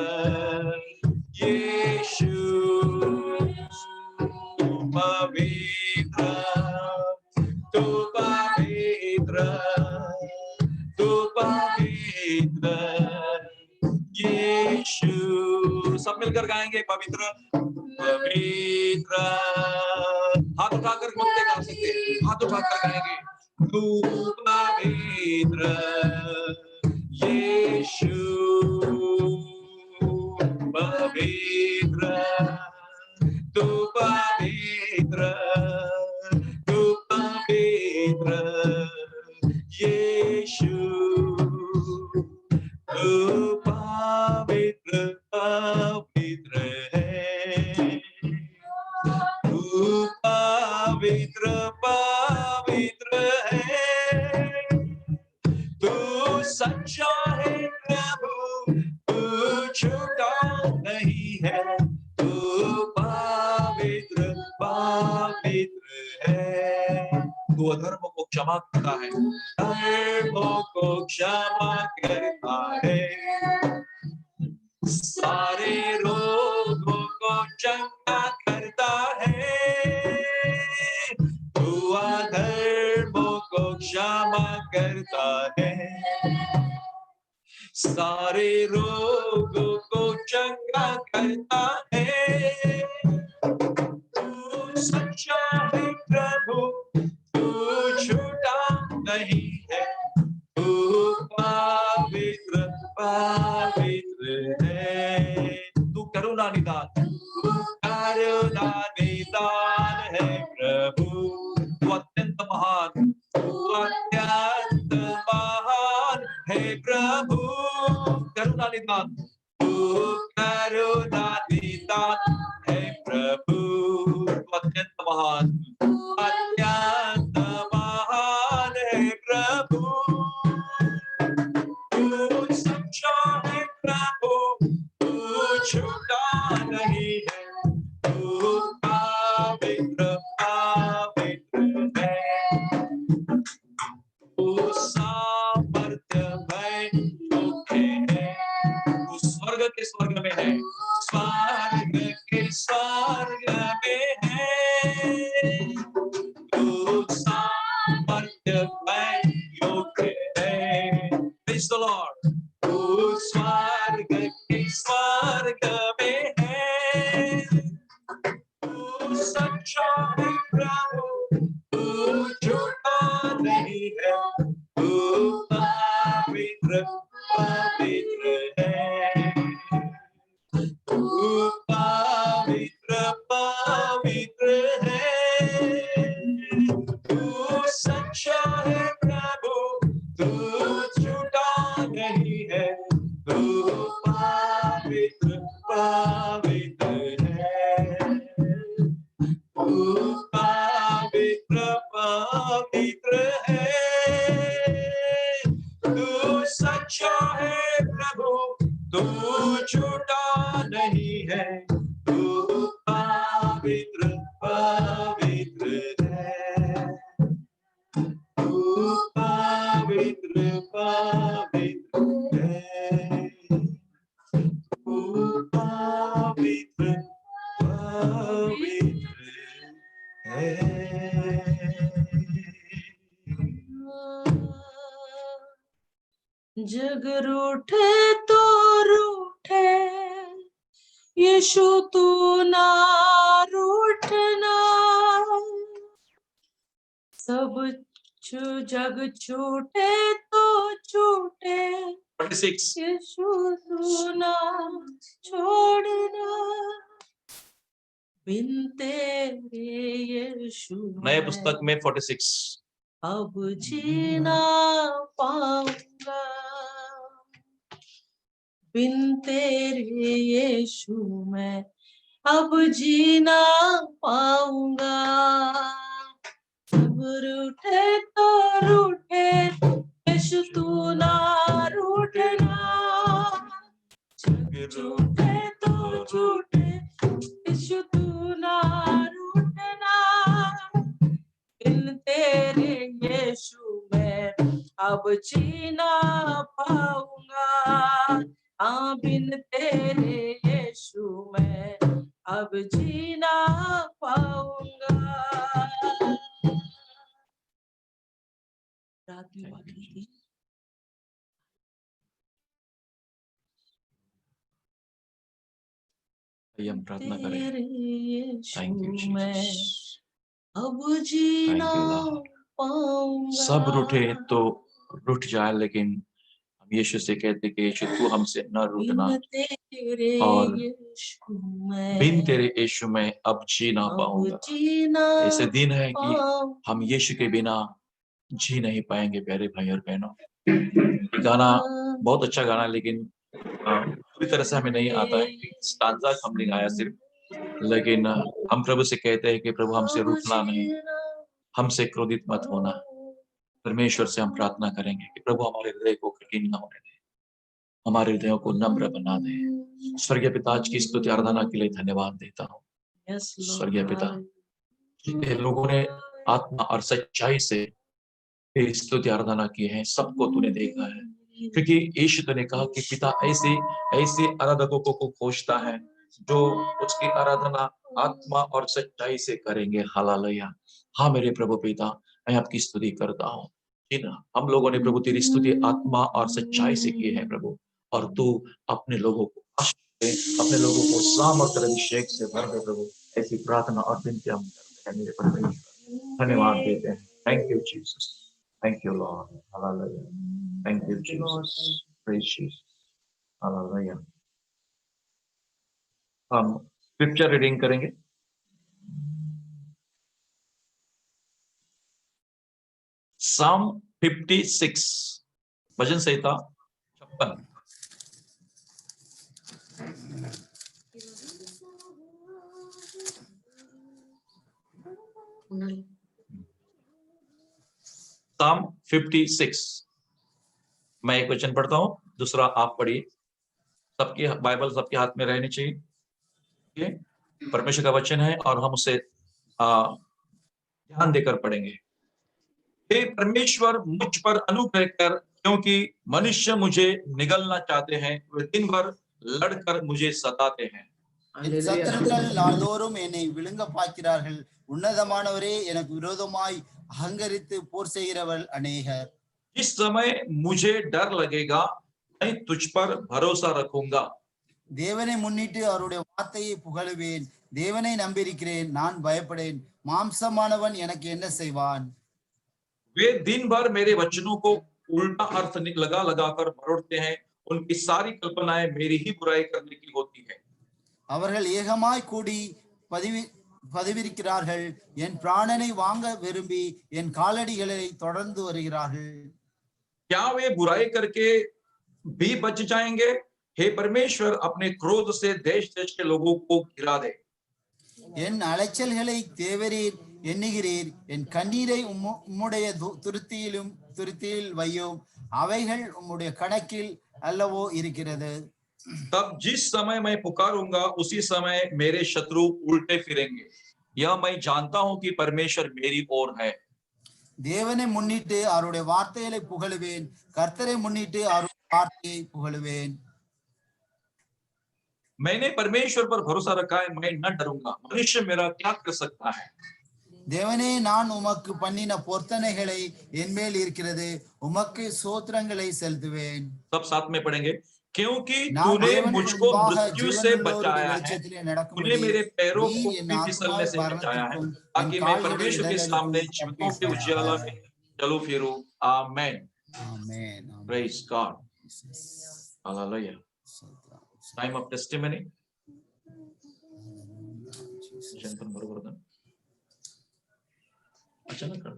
यीशु, तू पवित्र, तू पवित्र, तू पवित्र यीशु। सब मिलकर गाएंगे पवित्र पवित्र। हाथ उठाकर मत गा सकते, हाथ उठाकर गाएंगे। तू पवित्र यीशु, पवित्र, तू पवित्र, तू पवित्र यीशु, तू पवित्र पवित्र है, तू पवित्र पवित्र है, तू सच्चा है प्रभु, तू झूठा नहीं है, तू पवित्र पवित्र है। तू अधर्म को क्षमा करता है, धर्मों को क्षमा करता है, सारे रोगों को चंगा करता है। तू अधर्मों को क्षमा करता है, सारे रोगों को चंगा करता है। तू सच्चा है प्रभु, तू झूठा नहीं है, तू पवित्र पवित्र है। तू करुणा निदान, तू करुणा निदान है प्रभु, तू अत्यंत महान, तू अत्यंत महान है प्रभु। करुणा निदान, तू करुणा निदान है प्रभु। तू अत्यंत महान, अत्यंत महान है प्रभु। तू सच्चा है प्रभु, तू झूठा नहीं है, तू पवित्र पवित्र है। तू सामर्थ्यमय मुख्य है, तू स्वर्ग के स्वर्ग में है, स्वर्ग के स्वर्ग में है। तू सामर्थ्यमय मुख्य है। Praise the Lord. तू स्वर्ग के स्वर्ग में है, तू सच्चा है प्रभु, तू झूठा नहीं है, तू पवित्र पवित्र है। तू पवित्र पवित्र है। तू सच्चा है प्रभु, तू झूठा नहीं है, तू पवित्र पवित्र है। तू पवित्र पवित्र है। तू सच्चा है प्रभु, तू झूठा नहीं है, तू पवित्र पवित्र है। तू पवित्र पवित्र है, तू पवित्र पवित्र है। जग रूठे तो रूठे, यीशु तू ना रूठना। सब जग छूटे तो छूटे, 46 यीशु तू ना छोड़ना। बिन तेरे यीशु नए पुस्तक में 46 अब जीना पाऊंगा। बिन तेरे यीशु मैं अब जीना पाऊंगा। सब रूठे तो रूठे, यीशु तू ना रूठना। जग रूठे तो रूठे, यीशु तू ना रूठना। बिन तेरे यीशु मैं अब जीना पाऊंगा। हाँ, बिन तेरे यीशु मैं अब जीना पाऊंगा। रात में बाकी थी। आइए हम प्रार्थना करें। तेरे थैंक यू यीशु मैं जीसस। अब जीना Thank you, Lord. पाऊंगा। सब रूठे तो रूठ जाए, लेकिन हम यीशु से कहते कि यीशु तू हमसे न रूठना, बिन तेरे और यीशु मैं बिन तेरे यीशु में अब जी ना अब पाऊंगा। जीना ऐसे दिन है कि पाऊंगा। हम यीशु के बिना जी नहीं पाएंगे। प्यारे भाई और बहनों, ये गाना बहुत अच्छा गाना है, लेकिन पूरी तरह से हमें नहीं आता है। स्टांजा हमने गाया सिर्फ, लेकिन हम प्रभु से कहते हैं कि प्रभु हमसे रूठना नहीं, हमसे क्रोधित मत होना। परमेश्वर से हम प्रार्थना करेंगे कि प्रभु हमारे हृदय को कठिन न होने दे, हमारे हृदयों को नम्र बना दे। स्वर्गीय पिता, आज की स्तुति आराधना के लिए धन्यवाद देता हूँ। स्वर्गीय पिता, जितने लोगों ने आत्मा और सच्चाई से तेरी स्तुति आराधना की है, सबको तूने देखा है, क्योंकि यीशु तूने कहा कि पिता ऐसे ऐसे आराधकों को खोजता है जो उसकी आराधना आत्मा और सच्चाई से करेंगे। हालेलुया। हाँ मेरे प्रभु पिता, मैं आपकी स्तुति करता हूँ। जिन हम लोगों ने प्रभु तेरी स्तुति आत्मा और सच्चाई से की है प्रभु, और तू अपने लोगों को आशीष दे, अपने लोगों को सामर्थ और अभिषेक से भर दे प्रभु। ऐसी प्रार्थना और विनती हम करते हैं मेरे परमेश्वर, धन्यवाद देते हैं। Thank you Jesus, thank you Lord, hallelujah. Thank you Jesus, praise Jesus, hallelujah. हम स्क्रिप्चर रीडिंग करेंगे। Psalm 56, भजन संहिता 56। Psalm 56। मैं एक वचन पढ़ता हूं, दूसरा आप पढ़िए। सबकी बाइबल सबके हाथ में रहनी चाहिए। परमेश्वर का वचन है और हम उसे ध्यान देकर पढ़ेंगे। हे परमेश्वर, मुझ पर अनुग्रह कर, क्योंकि मनुष्य मुझे निगलना चाहते हैं, वे दिन भर लड़कर मुझे सताते हैं। என் சத்துருக்கள் நாள்தோறும் என்னை விழுங்க பார்க்கிறார்கள். உன்னதமானவரே, எனக்கு விரோதமாய் அகங்கரித்து போர் செய்கிறவள் அநேகர். जिस समय मुझे डर लगेगा, मैं तुझ पर भरोसा रखूंगा। தேவனை முன்னிட்டு அவருடைய வார்த்தையை புகழுவேன். தேவனை நம்பியிருக்கிறேன், நான் பயப்படேன். மாம்சமானவன் எனக்கு என்ன செய்வான்? वे दिन भर मेरे वचनों को उल्टा अर्थ लगा लगाकर मरोड़ते हैं, उनकी सारी कल्पनाएं मेरी ही बुराई करने की होती है। அவர்கள் ஏகமாய் கூடி பதிவிருக்கிறார்கள். என் பிராணனை வாங்க விரும்பி என் காலடிகளை தொடர்ந்து வருகிறார்கள். क्या वे बुराई करके भी बच जाएंगे? हे परमेश्वर, अपने क्रोध से देश देश के लोगों को गिरा दे। என் அலைச்சல்களை தேவரீர் எண்ணுகிறீர். என் கண்ணீரை உம்முடைய துருத்தியில் வையும். அவைகள் உம்முடைய கணக்கில் அல்லவோ இருக்கிறது. तब जिस समय मैं पुकारूंगा, उसी समय मेरे शत्रु उल्टे फिरेंगे। यह मैं जानता हूं कि परमेश्वर मेरी ओर है। தேவனை முன்னிட்டு அவருடைய வார்த்தைகளை புகழுவேன். கர்த்தரை முன்னிட்டு அவருடைய வார்த்தையை புகழுவேன். मैंने परमेश्वर पर भरोसा रखा है, मैं न डरूंगा। मनुष्य मेरा क्या कर सकता है? தேவனே, நான் உமக்கு பண்ணின பொருத்தனைகளை என்மேல் இருக்கிறது. உமக்கு ஸ்தோத்திரங்களை செலுத்துவேன். सब साथ में पढ़ेंगे। क्योंकि तूने मुझको मृत्यु से बचाया है, तूने मेरे पैरों को भी फिसलने से बचाया है, ताकि मैं परमेश्वर के सामने जीवितों के उजियाला में चलूं फिरूं। आमेन। Amen. Praise God. Hallelujah. Time of testimony. जंतन बरोबर ना? अचानक कर.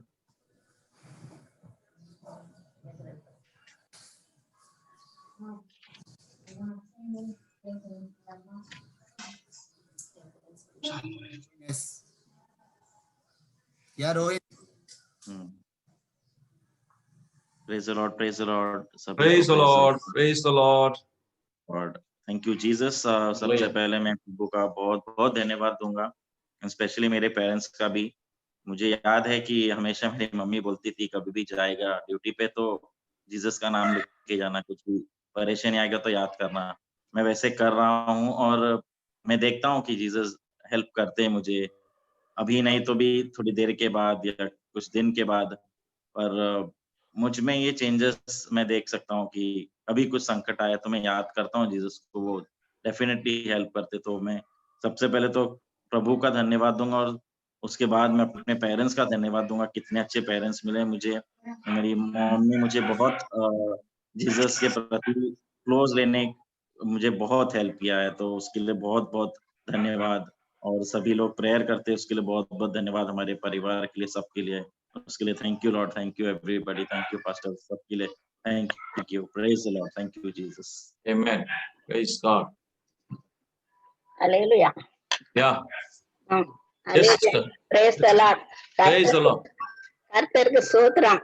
Yes. Yeah, Rohit. Praise the Lord, praise the Lord. Praise the Lord, praise the Lord. Lord, thank you Jesus. सबसे पहले मैं प्रभु का बहुत बहुत धन्यवाद दूंगा, स्पेशली मेरे पेरेंट्स का भी। मुझे याद है कि हमेशा मेरी मम्मी बोलती थी, कभी भी जाएगा ड्यूटी पे तो जीसस का नाम लिख के जाना, कुछ भी परेशानी आएगा तो याद करना। मैं वैसे कर रहा हूँ और मैं देखता हूँ कि जीसस हेल्प करते हैं मुझे, अभी नहीं तो भी थोड़ी देर के बाद या कुछ दिन के बाद। पर मुझ में ये चेंजेस मैं देख सकता हूँ कि अभी कुछ संकट आया तो मैं याद करता हूँ जीसस को, वो डेफिनेटली हेल्प करते। तो मैं सबसे पहले तो प्रभु का धन्यवाद दूंगा और उसके बाद मैं अपने पेरेंट्स का धन्यवाद दूंगा। कितने अच्छे पेरेंट्स मिले मुझे। मेरी मॉम ने मुझे बहुत जीसस के प्रति क्लोज लेने मुझे बहुत हेल्प किया है, तो उसके लिए बहुत बहुत धन्यवाद। और सभी लोग प्रेयर करते हैं, उसके लिए बहुत बहुत धन्यवाद। हमारे परिवार के लिए, सबके लिए, उसके लिए thank you Lord, thank you everybody, thank you pastor, सबके लिए thank you. Praise the Lord, thank you Jesus. Amen. Praise God. Hallelujah. Yeah. Hallelujah. Yes. Praise the Lord. Praise the Lord. கர்த்தருக்கு ஸ்தோத்திரம்.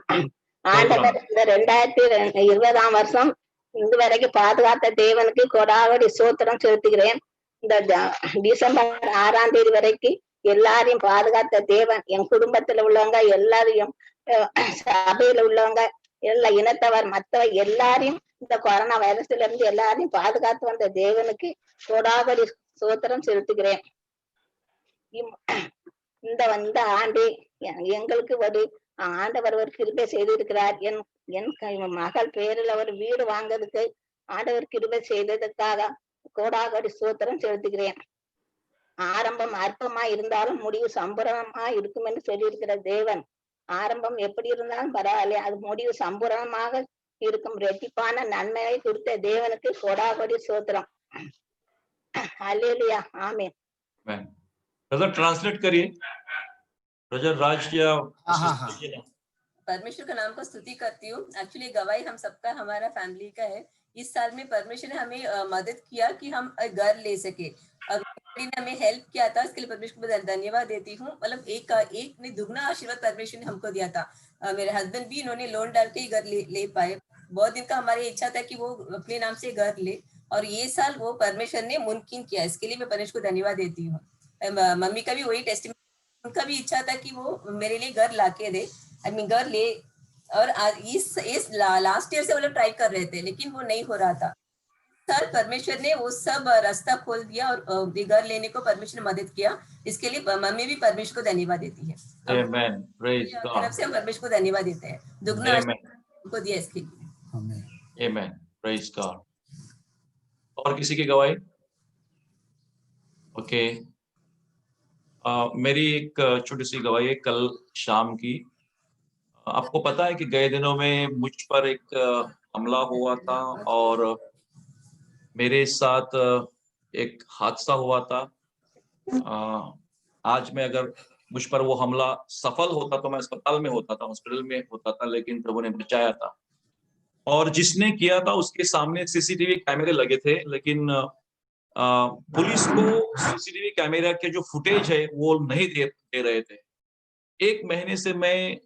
ஆண்டவர் இந்த 2020 வருஷம் இது வரைக்கும் பாதுகாத்த தேவனுக்கு கொடாவடி ஸ்தோத்திரம் செலுத்துகிறேன். இந்த டிசம்பர் 6 வரைக்கும் எல்லாரையும் பாதுகாத்த தேவன், என் குடும்பத்துல உள்ளவங்க எல்லாரையும், சபையில உள்ளவங்க எல்லா இனத்தவர் மற்றவர் எல்லாரையும் இந்த கொரோனா வைரஸ்ல இருந்து எல்லாரையும் பாதுகாத்து வந்த தேவனுக்கு கொடாவடி ஸ்தோத்திரம் செலுத்துகிறேன். இந்த ஆண்டு எங்களுக்கு ஒரு ஆண்டவர் ஒரு கிருபை செய்திருக்கிறார். என் மகள் பேரில் ஒரு வீடு வாங்குறதுக்கு ஆண்டவர் கிருபை செய்ததற்காக கோடாகோடி ஸ்தோத்திரம் செலுத்துகிறேன். ஆரம்பம் அற்பமா இருந்தாலும் முடிவு சம்பூரணமா இருக்கும் என்று சொல்லியிருக்கிற தேவன், ஆரம்பம் எப்படி இருந்தாலும் பரவாயில்ல, அது முடிவு சம்பூரணமாக இருக்கும். ரெட்டிப்பான நன்மையை கொடுத்த தேவனுக்கு கோடாகோடி ஸ்தோத்திரம். ஹல்லேலூயா. ஆமென். ब्रदर ट्रांसलेट करिए। ब्रदर राज या परमेश्वर का नाम को स्तुति करती हूँ। एक्चुअली गवाही हम सबका, हमारा फैमिली का है। इस साल में परमेश्वर ने हमें मदद किया कि हम घर ले सके। अब ने हमें हेल्प किया था, इसके लिए परमेश्वर को धन्यवाद देती हूँ। मतलब एक ने दुगना आशीर्वाद परमेश्वर ने हमको दिया था। मेरे हस्बैंड भी इन्होंने लोन डाल के ही घर ले पाए। बहुत दिन का हमारी इच्छा था कि वो अपने नाम से घर ले, और ये साल वो परमेश्वर ने मुमकिन किया। इसके लिए मैं परमेश्वर को धन्यवाद देती हूँ। मम्मी का भी वही टेस्टिमनी, उनका भी इच्छा था कि वो मेरे लिए घर लाके दे, घर ले। और इस लास्ट ईयर से वो लोग ट्राई कर रहे थे, लेकिन वो नहीं हो रहा था। सर परमेश्वर ने वो सब रास्ता खोल दिया और घर लेने को परमेश्वर ने मदद किया। इसके लिए मम्मी भी परमेश्वर को धन्यवाद देती है। Amen. Praise God. तरफ से हम परमेश्वर को धन्यवाद देते हैं, दुगना Amen. को दिया इसके लिए। Amen. Praise God. और किसी की गवाही? ओके, मेरी एक छोटी सी गवाही है कल शाम की। आपको पता है कि गए दिनों में मुझ पर एक हमला हुआ था और मेरे साथ एक हादसा हुआ था। आज मैं अगर मुझ पर वो हमला सफल होता तो मैं अस्पताल में होता था, हॉस्पिटल में होता था, लेकिन प्रभु ने बचाया था। और जिसने किया था उसके सामने सीसीटीवी कैमरे लगे थे, लेकिन पुलिस को सीसीटीवी कैमरा के जो फुटेज है वो नहीं दे रहे थे। 1 महीने से मैं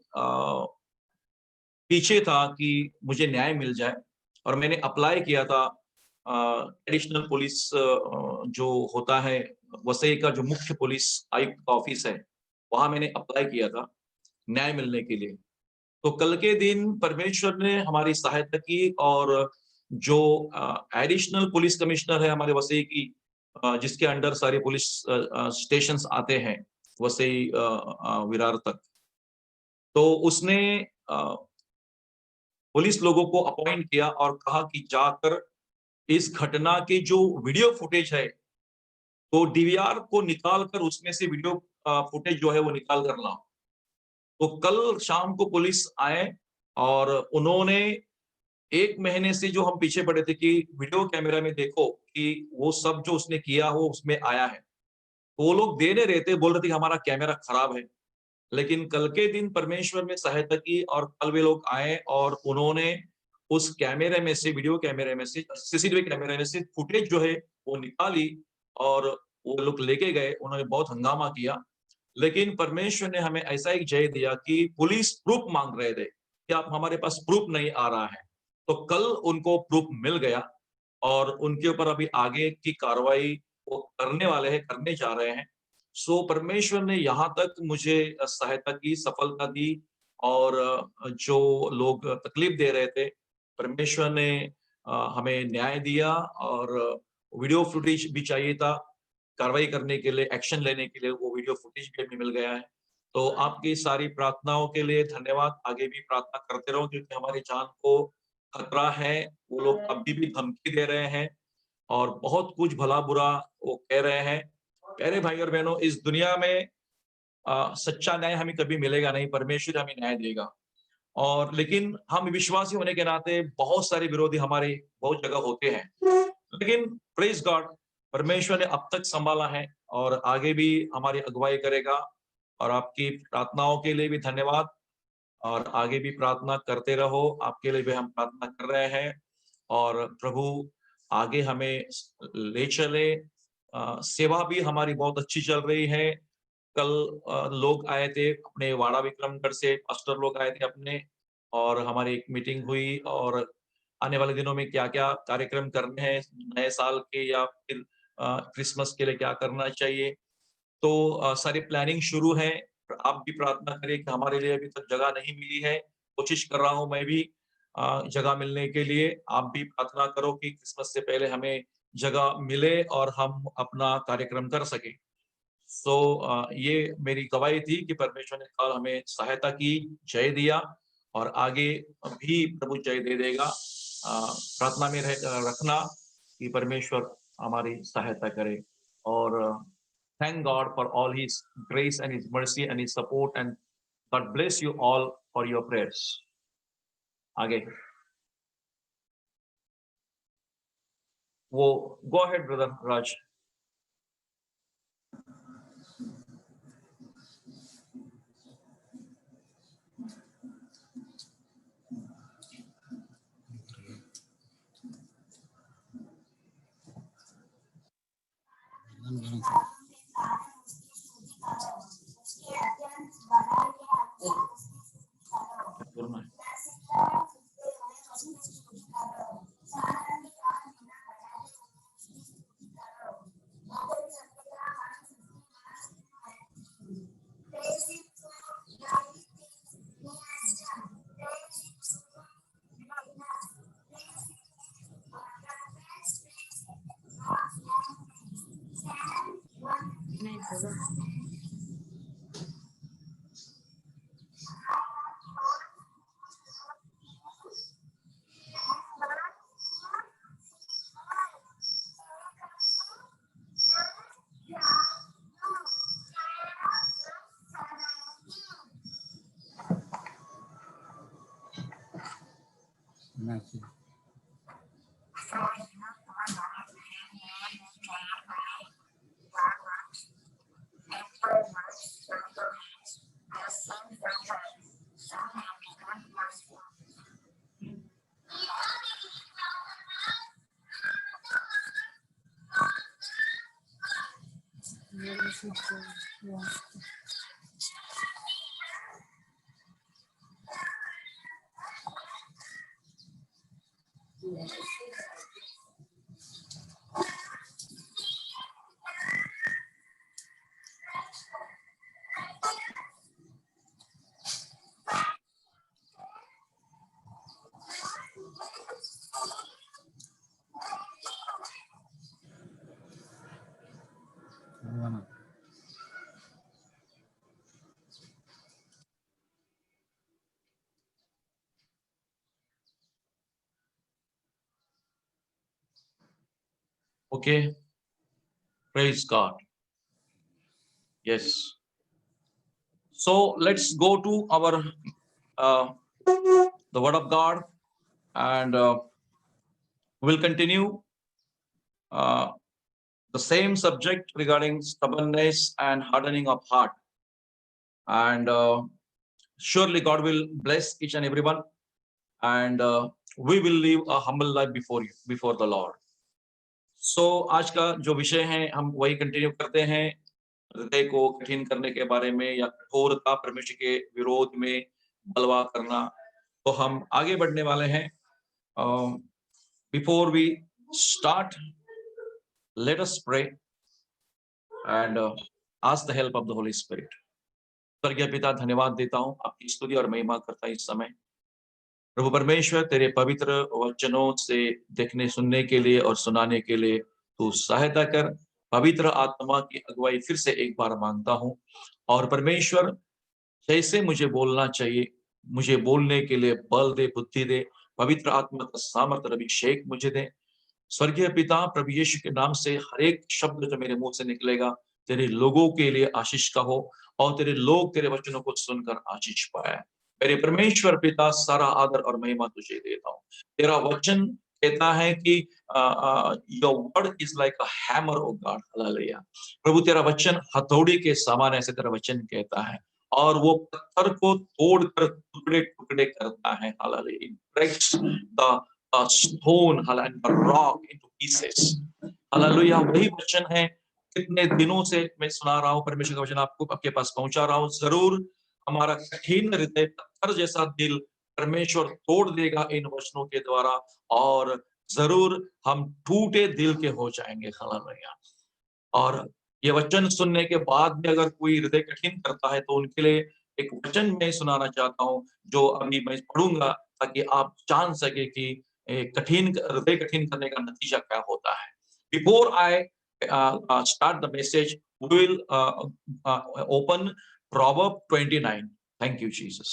पीछे था कि मुझे न्याय मिल जाए, और मैंने अप्लाई किया था एडिशनल पुलिस जो होता है वसई का, जो मुख्य पुलिस आयुक्त का ऑफिस है, वहां मैंने अप्लाई किया था न्याय मिलने के लिए। तो कल के दिन परमेश्वर ने हमारी सहायता की, और जो एडिशनल पुलिस कमिश्नर है हमारे वसई की, जिसके अंडर सारे पुलिस स्टेशंस आते हैं वसई विरार तक, तो उसने पुलिस लोगों को अपॉइंट किया और कहा कि जाकर इस घटना के जो वीडियो फुटेज है, तो डीवीआर को निकाल कर उसमें से वीडियो फुटेज जो है वो निकाल कर लाओ। तो कल शाम को पुलिस आए और उन्होंने 1 महीने से जो हम पीछे पड़े थे कि वीडियो कैमरा में देखो कि वो सब जो उसने किया हो उसमें आया है, तो वो लोग दे नहीं रहे थे, बोल रहे थे कि हमारा कैमरा खराब है। लेकिन कल के दिन परमेश्वर ने सहायता की और कल वे लोग आए और उन्होंने उस कैमरे में से, वीडियो कैमरे में से, सीसीटीवी कैमरे में से फुटेज जो है वो निकाली और वो लोग लेके गए। उन्होंने बहुत हंगामा किया, लेकिन परमेश्वर ने हमें ऐसा एक जय दिया कि पुलिस प्रूफ मांग रहे थे कि आप हमारे पास प्रूफ नहीं आ रहा है, तो कल उनको प्रूफ मिल गया और उनके ऊपर अभी आगे की कार्रवाई वो करने वाले हैं, करने जा रहे हैं। सो परमेश्वर ने यहाँ तक मुझे सहायता की, सफलता दी, और जो लोग तकलीफ दे रहे थे, परमेश्वर ने हमें न्याय दिया। और वीडियो फुटेज भी चाहिए था कार्रवाई करने के लिए, एक्शन लेने के लिए, वो वीडियो फुटेज भी हमें मिल गया है। तो आपकी सारी प्रार्थनाओं के लिए धन्यवाद। आगे भी प्रार्थना करते रहो, क्योंकि हमारी जान को खतरा है। वो लोग अभी भी धमकी दे रहे हैं और बहुत कुछ भला बुरा वो कह रहे हैं। प्यारे भाई और बहनों, इस दुनिया में सच्चा न्याय हमें कभी मिलेगा नहीं, परमेश्वर हमें न्याय देगा। और लेकिन हम विश्वासी होने के नाते बहुत सारे विरोधी हमारे बहुत जगह होते हैं, लेकिन प्रेज गॉड, परमेश्वर ने अब तक संभाला है और आगे भी हमारी अगुवाई करेगा। और आपकी प्रार्थनाओं के लिए भी धन्यवाद, और आगे भी प्रार्थना करते रहो। आपके लिए भी हम प्रार्थना कर रहे हैं, और प्रभु आगे हमें ले चले। सेवा भी हमारी बहुत अच्छी चल रही है। कल लोग आए थे अपने वाड़ा विक्रमगढ़ से, पास्टर लोग आए थे अपने, और हमारी एक मीटिंग हुई, और आने वाले दिनों में क्या-क्या कार्यक्रम करने हैं नए साल के, या फिर क्रिसमस के लिए क्या करना चाहिए। तो सारी प्लानिंग शुरू है। आप भी प्रार्थना करिए कि हमारे लिए अभी तक जगह नहीं मिली है। कोशिश कर रहा हूँ मैं भी जगह मिलने के लिए। आप भी प्रार्थना करो कि क्रिसमस से पहले हमें जगह मिले और हम अपना कार्यक्रम कर सकें। सो ये मेरी गवाही थी कि परमेश्वर ने कल हमें सहायता की, जय दिया, और आगे भी प्रभु जय दे देगा। प्रार्थना में रखना कि परमेश्वर हमारी सहायता करे। और thank God for all His grace and His mercy and His support, and God bless you all for your prayers. आगे वो go ahead brother Raj. करना है। नहीं होगा। Okay, praise God. Yes. So let's go to our the Word of God, and we'll continue the same subject regarding stubbornness and hardening of heart. And surely God will bless each and everyone, and we will live a humble life before the Lord. So आज का जो विषय है हम वही कंटिन्यू करते हैं, हृदय को कठिन करने के बारे में या कठोरता, परमेश्वर के विरोध में बलवा करना। तो हम आगे बढ़ने वाले हैं। Before we start, let us pray and ask the help of the Holy Spirit. स्वर्गीय पिता, धन्यवाद देता हूं, आपकी स्तुति और महिमा करता इस समय। प्रभु परमेश्वर, तेरे पवित्र वचनों से देखने सुनने के लिए और सुनाने के लिए तू सहायता कर। पवित्र आत्मा की अगुवाई फिर से एक बार मांगता हूं, और परमेश्वर जैसे मुझे बोलना चाहिए, मुझे बोलने के लिए बल दे, बुद्धि दे, पवित्र आत्मा का सामर्थ्य और अभिषेक मुझे दे। स्वर्गीय पिता, प्रभु यीशु के नाम से हर एक शब्द जो मेरे मुंह से निकलेगा तेरे लोगों के लिए आशीष का हो, और तेरे लोग तेरे वचनों को सुनकर आशीष पाए। मेरे परमेश्वर पिता, सारा आदर और महिमा तुझे देता हूं। तेरा वचन कहता है कि your word is like a hammer, O God, hallelujah. प्रभु, तेरा वचन हथौड़ी के समान, ऐसे तेरा वचन कहता है, और वो पत्थर को तोड़कर टुकड़े टुकड़े करता है, hallelujah. It breaks the stone, hallelujah, the rock into pieces, hallelujah. वही वचन है, कितने दिनों से मैं सुना रहा हूं, परमेश्वर का वचन आपको आपके पास पहुंचा रहा हूं। जरूर हमारा कठिन हृदय, पत्थर जैसा दिल परमेश्वर तोड़ देगा इन वचनों के द्वारा, और जरूर हम टूटे दिल के हो जाएंगे, हालेलुया। और ये वचन सुनने के बाद भी अगर कोई हृदय कठिन करता है, तो उनके लिए एक वचन मैं सुनाना चाहता हूं, जो अभी मैं पढ़ूंगा, ताकि आप जान सके कि हृदय कठिन करने का नतीजा क्या होता है। Before I start the message, we will open Proverb 29. Thank you, Jesus.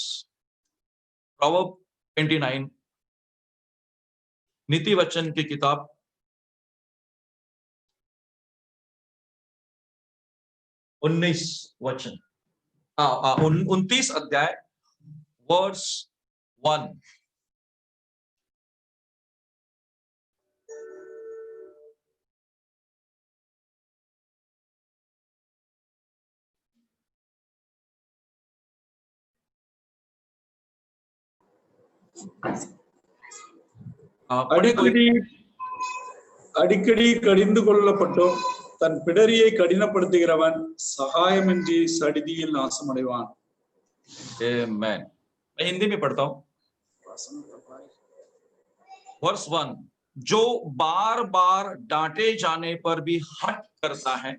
Proverb 29, नीति वचन की किताब, वचन 29 अध्याय, वर्स 1। அடிக்கடி கடிந்து கொள்ளப்பட்டும் தன் பிடரியை கடினப்படுத்துகிறவன் சகாயமின்றி சடிதியில் நாசமடைவான். Amen. मैं हिंदी में पढ़ता हूं। वर्स 1, जो बार बार डांटे जाने पर भी हट करता है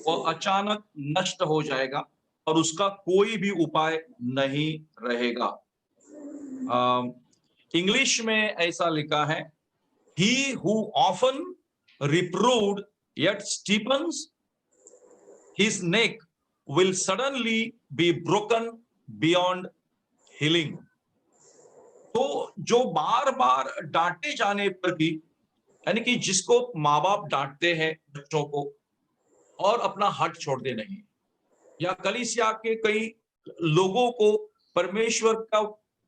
वो अचानक नष्ट हो जाएगा और उसका कोई भी उपाय नहीं रहेगा। इंग्लिश में ऐसा लिखा है, he who often reproved yet steepens his neck will suddenly be broken beyond healing। तो जो बार बार डांटे जाने पर भी, यानी कि जिसको माँ बाप डांटते हैं बच्चों को और अपना हट छोड़ते नहीं, या कलीसिया के कई लोगों को परमेश्वर का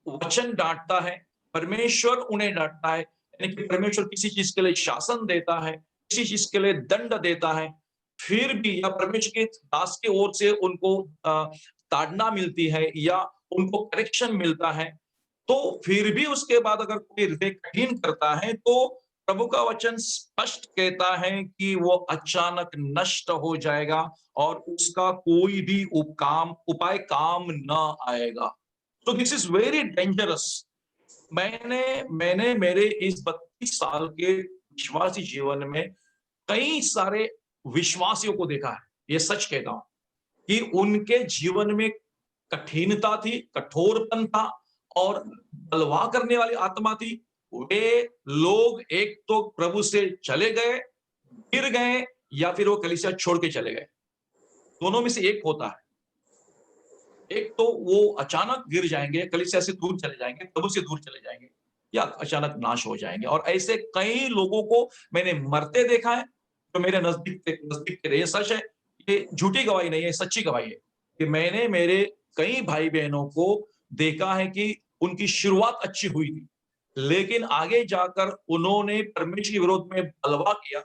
वचन डांटता है, परमेश्वर उन्हें डांटता है, यानी कि परमेश्वर किसी चीज के लिए शासन देता है, किसी चीज के लिए दंड देता है, फिर भी या परमेश्वर के दास के ओर से उनको ताड़ना मिलती है या उनको करेक्शन मिलता है, तो फिर भी उसके बाद अगर कोई हृदय कठिन करता है तो प्रभु का वचन स्पष्ट कहता है कि वो अचानक नष्ट हो जाएगा और उसका कोई भी उपाय काम न आएगा। तो दिस इज वेरी डेंजरस। मैंने मेरे इस 32 साल के विश्वासी जीवन में कई सारे विश्वासियों को देखा है, ये सच कहता हूं कि उनके जीवन में कठिनता थी, कठोरपन था और बलवा करने वाली आत्मा थी। वे लोग एक तो प्रभु से चले गए, गिर गए, या फिर वो कलीसिया छोड़ के चले गए। दोनों में से एक होता है। एक तो वो अचानक गिर जाएंगे, कलीसिया से दूर चले जाएंगे, प्रभु से दूर चले जाएंगे, या अचानक नाश हो जाएंगे। और ऐसे कई लोगों को मैंने मरते देखा है जो मेरे नजदीक के रहे। सच है, ये झूठी गवाही नहीं है, सच्ची गवाही है कि मैंने मेरे कई भाई बहनों को देखा है कि उनकी शुरुआत अच्छी हुई थी, लेकिन आगे जाकर उन्होंने परमेश्वर के विरोध में बलवा किया।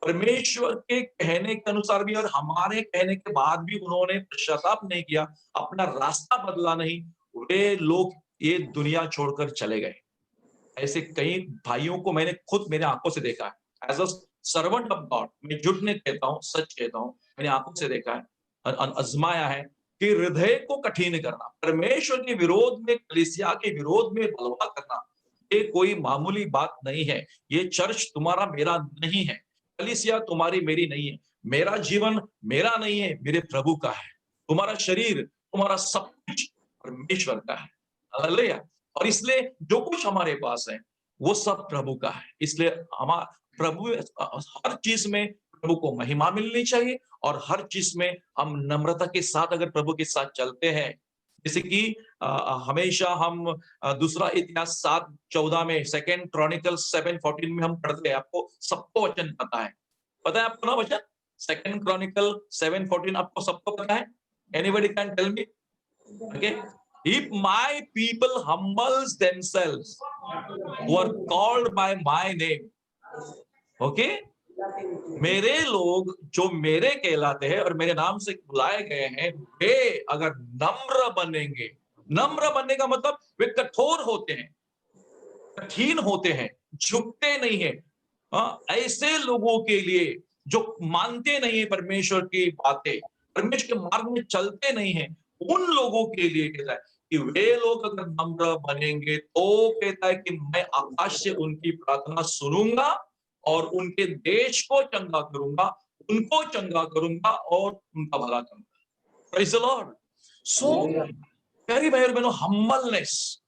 परमेश्वर के कहने के अनुसार भी और हमारे कहने के बाद भी उन्होंने पश्चाताप नहीं किया, अपना रास्ता बदला नहीं, वे लोग ये दुनिया छोड़कर चले गए। ऐसे कई भाइयों को मैंने खुद मेरे आंखों से देखा है। As a servant of God, मैं झूठ नहीं कहता हूँ, सच कहता हूँ, मैंने आंखों से देखा है, आजमाया है कि हृदय को कठिन करना, परमेश्वर के विरोध में, कलीसिया के विरोध में बलवा करना, ये कोई मामूली बात नहीं है। ये चर्च तुम्हारा मेरा नहीं है, कलीसिया तुम्हारी मेरी नहीं है, मेरा जीवन मेरा नहीं है, मेरे प्रभु का है। तुम्हारा शरीर, तुम्हारा सब कुछ परमेश्वर का है। हालेलुया। और इसलिए जो कुछ हमारे पास है वो सब प्रभु का है। इसलिए हमारा प्रभु, हर चीज में प्रभु को महिमा मिलनी चाहिए और हर चीज में हम नम्रता के साथ अगर प्रभु के साथ चलते हैं, जैसे कि हमेशा हम दूसरा इतिहास 7:14 में, 2 क्रॉनिकल्स 7:14 में हम पढ़ते हैं। आपको सबको वचन पता है आपको ना वचन? 2 क्रॉनिकल 7:14 आपको सबको पता है? Anybody can tell me? Okay, if my people humbles themselves who are called by my name, okay, मेरे लोग जो मेरे कहलाते हैं और मेरे नाम से बुलाए गए हैं, वे अगर नम्र बनेंगे, नम्र बनने का मतलब वे कठोर होते हैं, कठिन होते हैं, झुकते नहीं है, ऐसे लोगों के लिए जो मानते नहीं है परमेश्वर की बातें, परमेश्वर के मार्ग में चलते नहीं है, उन लोगों के लिए कहता है कि वे लोग अगर नम्र बनेंगे तो कहता है कि मैं आकाश से उनकी प्रार्थना सुनूंगा और उनके देश को चंगा करूंगा, उनको चंगा करूंगा और उनका भला करूंगा। Praise the Lord. सो प्यारे भाई और बहनों, humbleness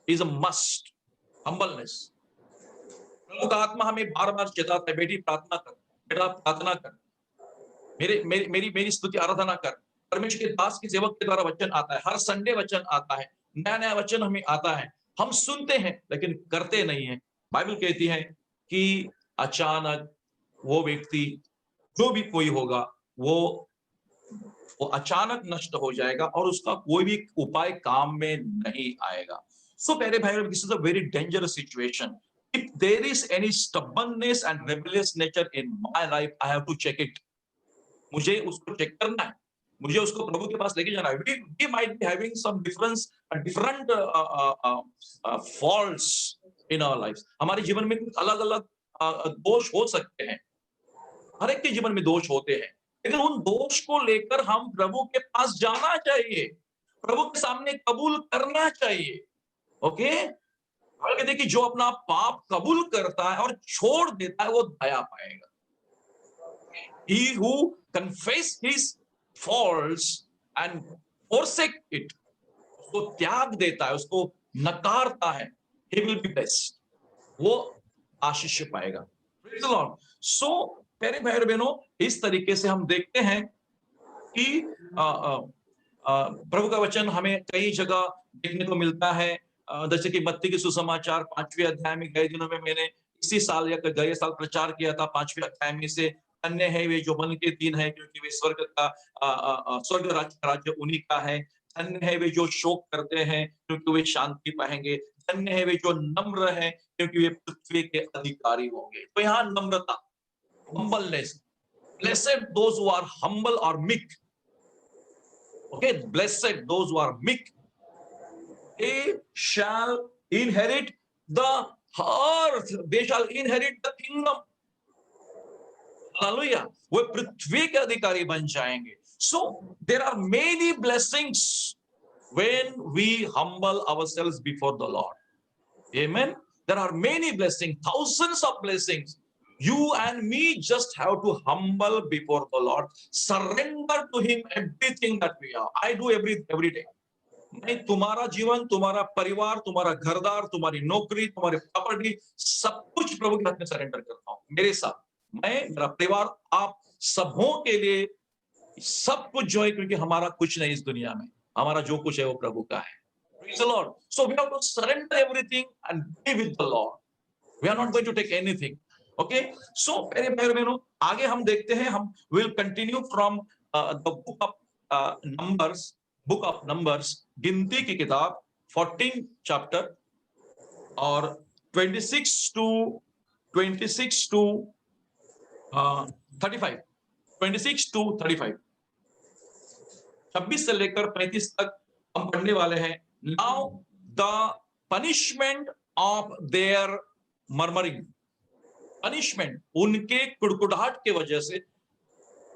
is a must. Humbleness, प्रभु का आत्मा हमें बार बार चेताता है, बेटी प्रार्थना कर, बेटा प्रार्थना कर, मेरी स्तुति आराधना कर। परमेश्वर के दास के सेवक के द्वारा वचन आता है, हर संडे वचन आता है, नया नया वचन हमें आता है, हम सुनते हैं लेकिन करते नहीं है। बाइबल कहती है कि अचानक वो व्यक्ति, जो भी कोई होगा, वो अचानक नष्ट हो जाएगा और उसका कोई भी उपाय काम में नहीं आएगा। सो प्यारे भाई, this is a very dangerous situation. If there is any stubbornness and rebellious nature in my life, I have to check it. मुझे उसको चेक करना है, मुझे उसको प्रभु के पास लेके जाना है। We might be having some different faults in our lives. हमारे जीवन में कुछ अलग अलग दोष हो सकते हैं, हर एक के जीवन में दोष होते हैं, लेकिन उन दोष को लेकर हम प्रभु के पास जाना चाहिए। प्रभु के सामने कबूल करना चाहिए। ओके, आगे देखिए, जो अपना पाप कबूल करता है और छोड़ देता है वो दया पाएगा। He who confess his faults and forsake it, उसको त्याग देता है, उसको नकारता है, he will be blessed, वो आशीष पाएगा। Praise the Lord. So प्यारे भाई और बहनों, इस तरीके से हम देखते हैं कि प्रभु का वचन हमें कई जगह देखने को मिलता है। जैसे कि मत्ती के सुसमाचार 5वें अध्याय में गए दिनों में मैंने इसी साल या गए साल प्रचार किया था 5वें अध्याय में से, धन्य है वे जो मन के दीन है क्योंकि वे स्वर्ग राज्य उन्हीं का है। धन्य है वे जो शोक करते हैं क्योंकि वे शांति पाएंगे। धन्य है वे जो नम्र है क्योंकि वे पृथ्वी के अधिकारी होंगे। तो यहाँ नम्रता, humbleness, blessed those who are humble or meek. Okay, blessed those who are meek, they shall inherit the earth, they shall inherit the kingdom. Hallelujah. वो पृथ्वी के अधिकारी बन जाएंगे। So there are many blessings when we humble ourselves before the Lord. Amen. There are many blessings, thousands of blessings. You and me just have to humble before the Lord, surrender to Him everything that we are. I do every day. मैं तुम्हारा जीवन, तुम्हारा परिवार, तुम्हारा घरदार, तुम्हारी नौकरी, तुम्हारी प्रॉपर्टी, सब कुछ प्रभु के हाथ में सरेंडर करता हूँ। मेरे साथ मैं, मेरा परिवार, आप सबों के लिए सब कुछ जो है, क्योंकि हमारा कुछ नहीं इस दुनिया में, हमारा जो कुछ है वो प्रभु का है। Praise the Lord. So we have to surrender everything and be with the Lord. We are not going to take anything. Okay? So मेरे भाई बहनों, आगे हम देखते हैं, हम will continue from the book of Numbers, गिनती की किताब 14 chapter और 26 to 35, 26 to 35, 26 से लेकर 35 तक हम पढ़ने वाले हैं। Now the punishment of their murmuring, punishment उनके कुड़कुड़ाहट के वजह से,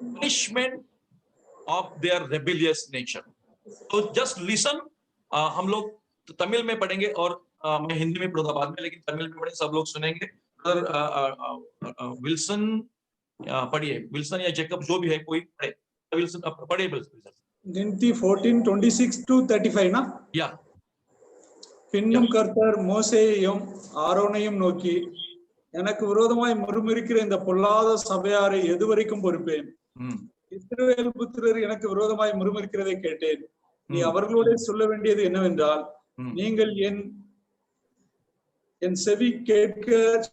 punishment of their rebellious nature. तो just listen. हम लोग तमिल में पढ़ेंगे और मैं हिंदी में पढ़ूंगा बाद में, लेकिन तमिल में पढ़ेंगे, सब लोग सुनेंगे। विल्सन पढ़िए, विल्सन या जैकब जो भी है कोई पढ़े, विल्सन पढ़िए। विल्सन गिनती 14:26 to 35 ना? या பின்னும் கர்த்தர் மோசேயையும் ஆரோனையும் நோக்கி, எனக்கு விரோதமாய் முறுமுறுக்கிற இந்த பொல்லாத சபையாரை எதுவரைக்கும் பொறுப்பேன்? இஸ்ரவேல் புத்திரர் எனக்கு விரோதமாய் முறுமுறுக்கிறதை கேட்டேன். நீ அவர்களோட சொல்ல வேண்டியது என்னவென்றால், நீங்கள் என் செவி கேட்க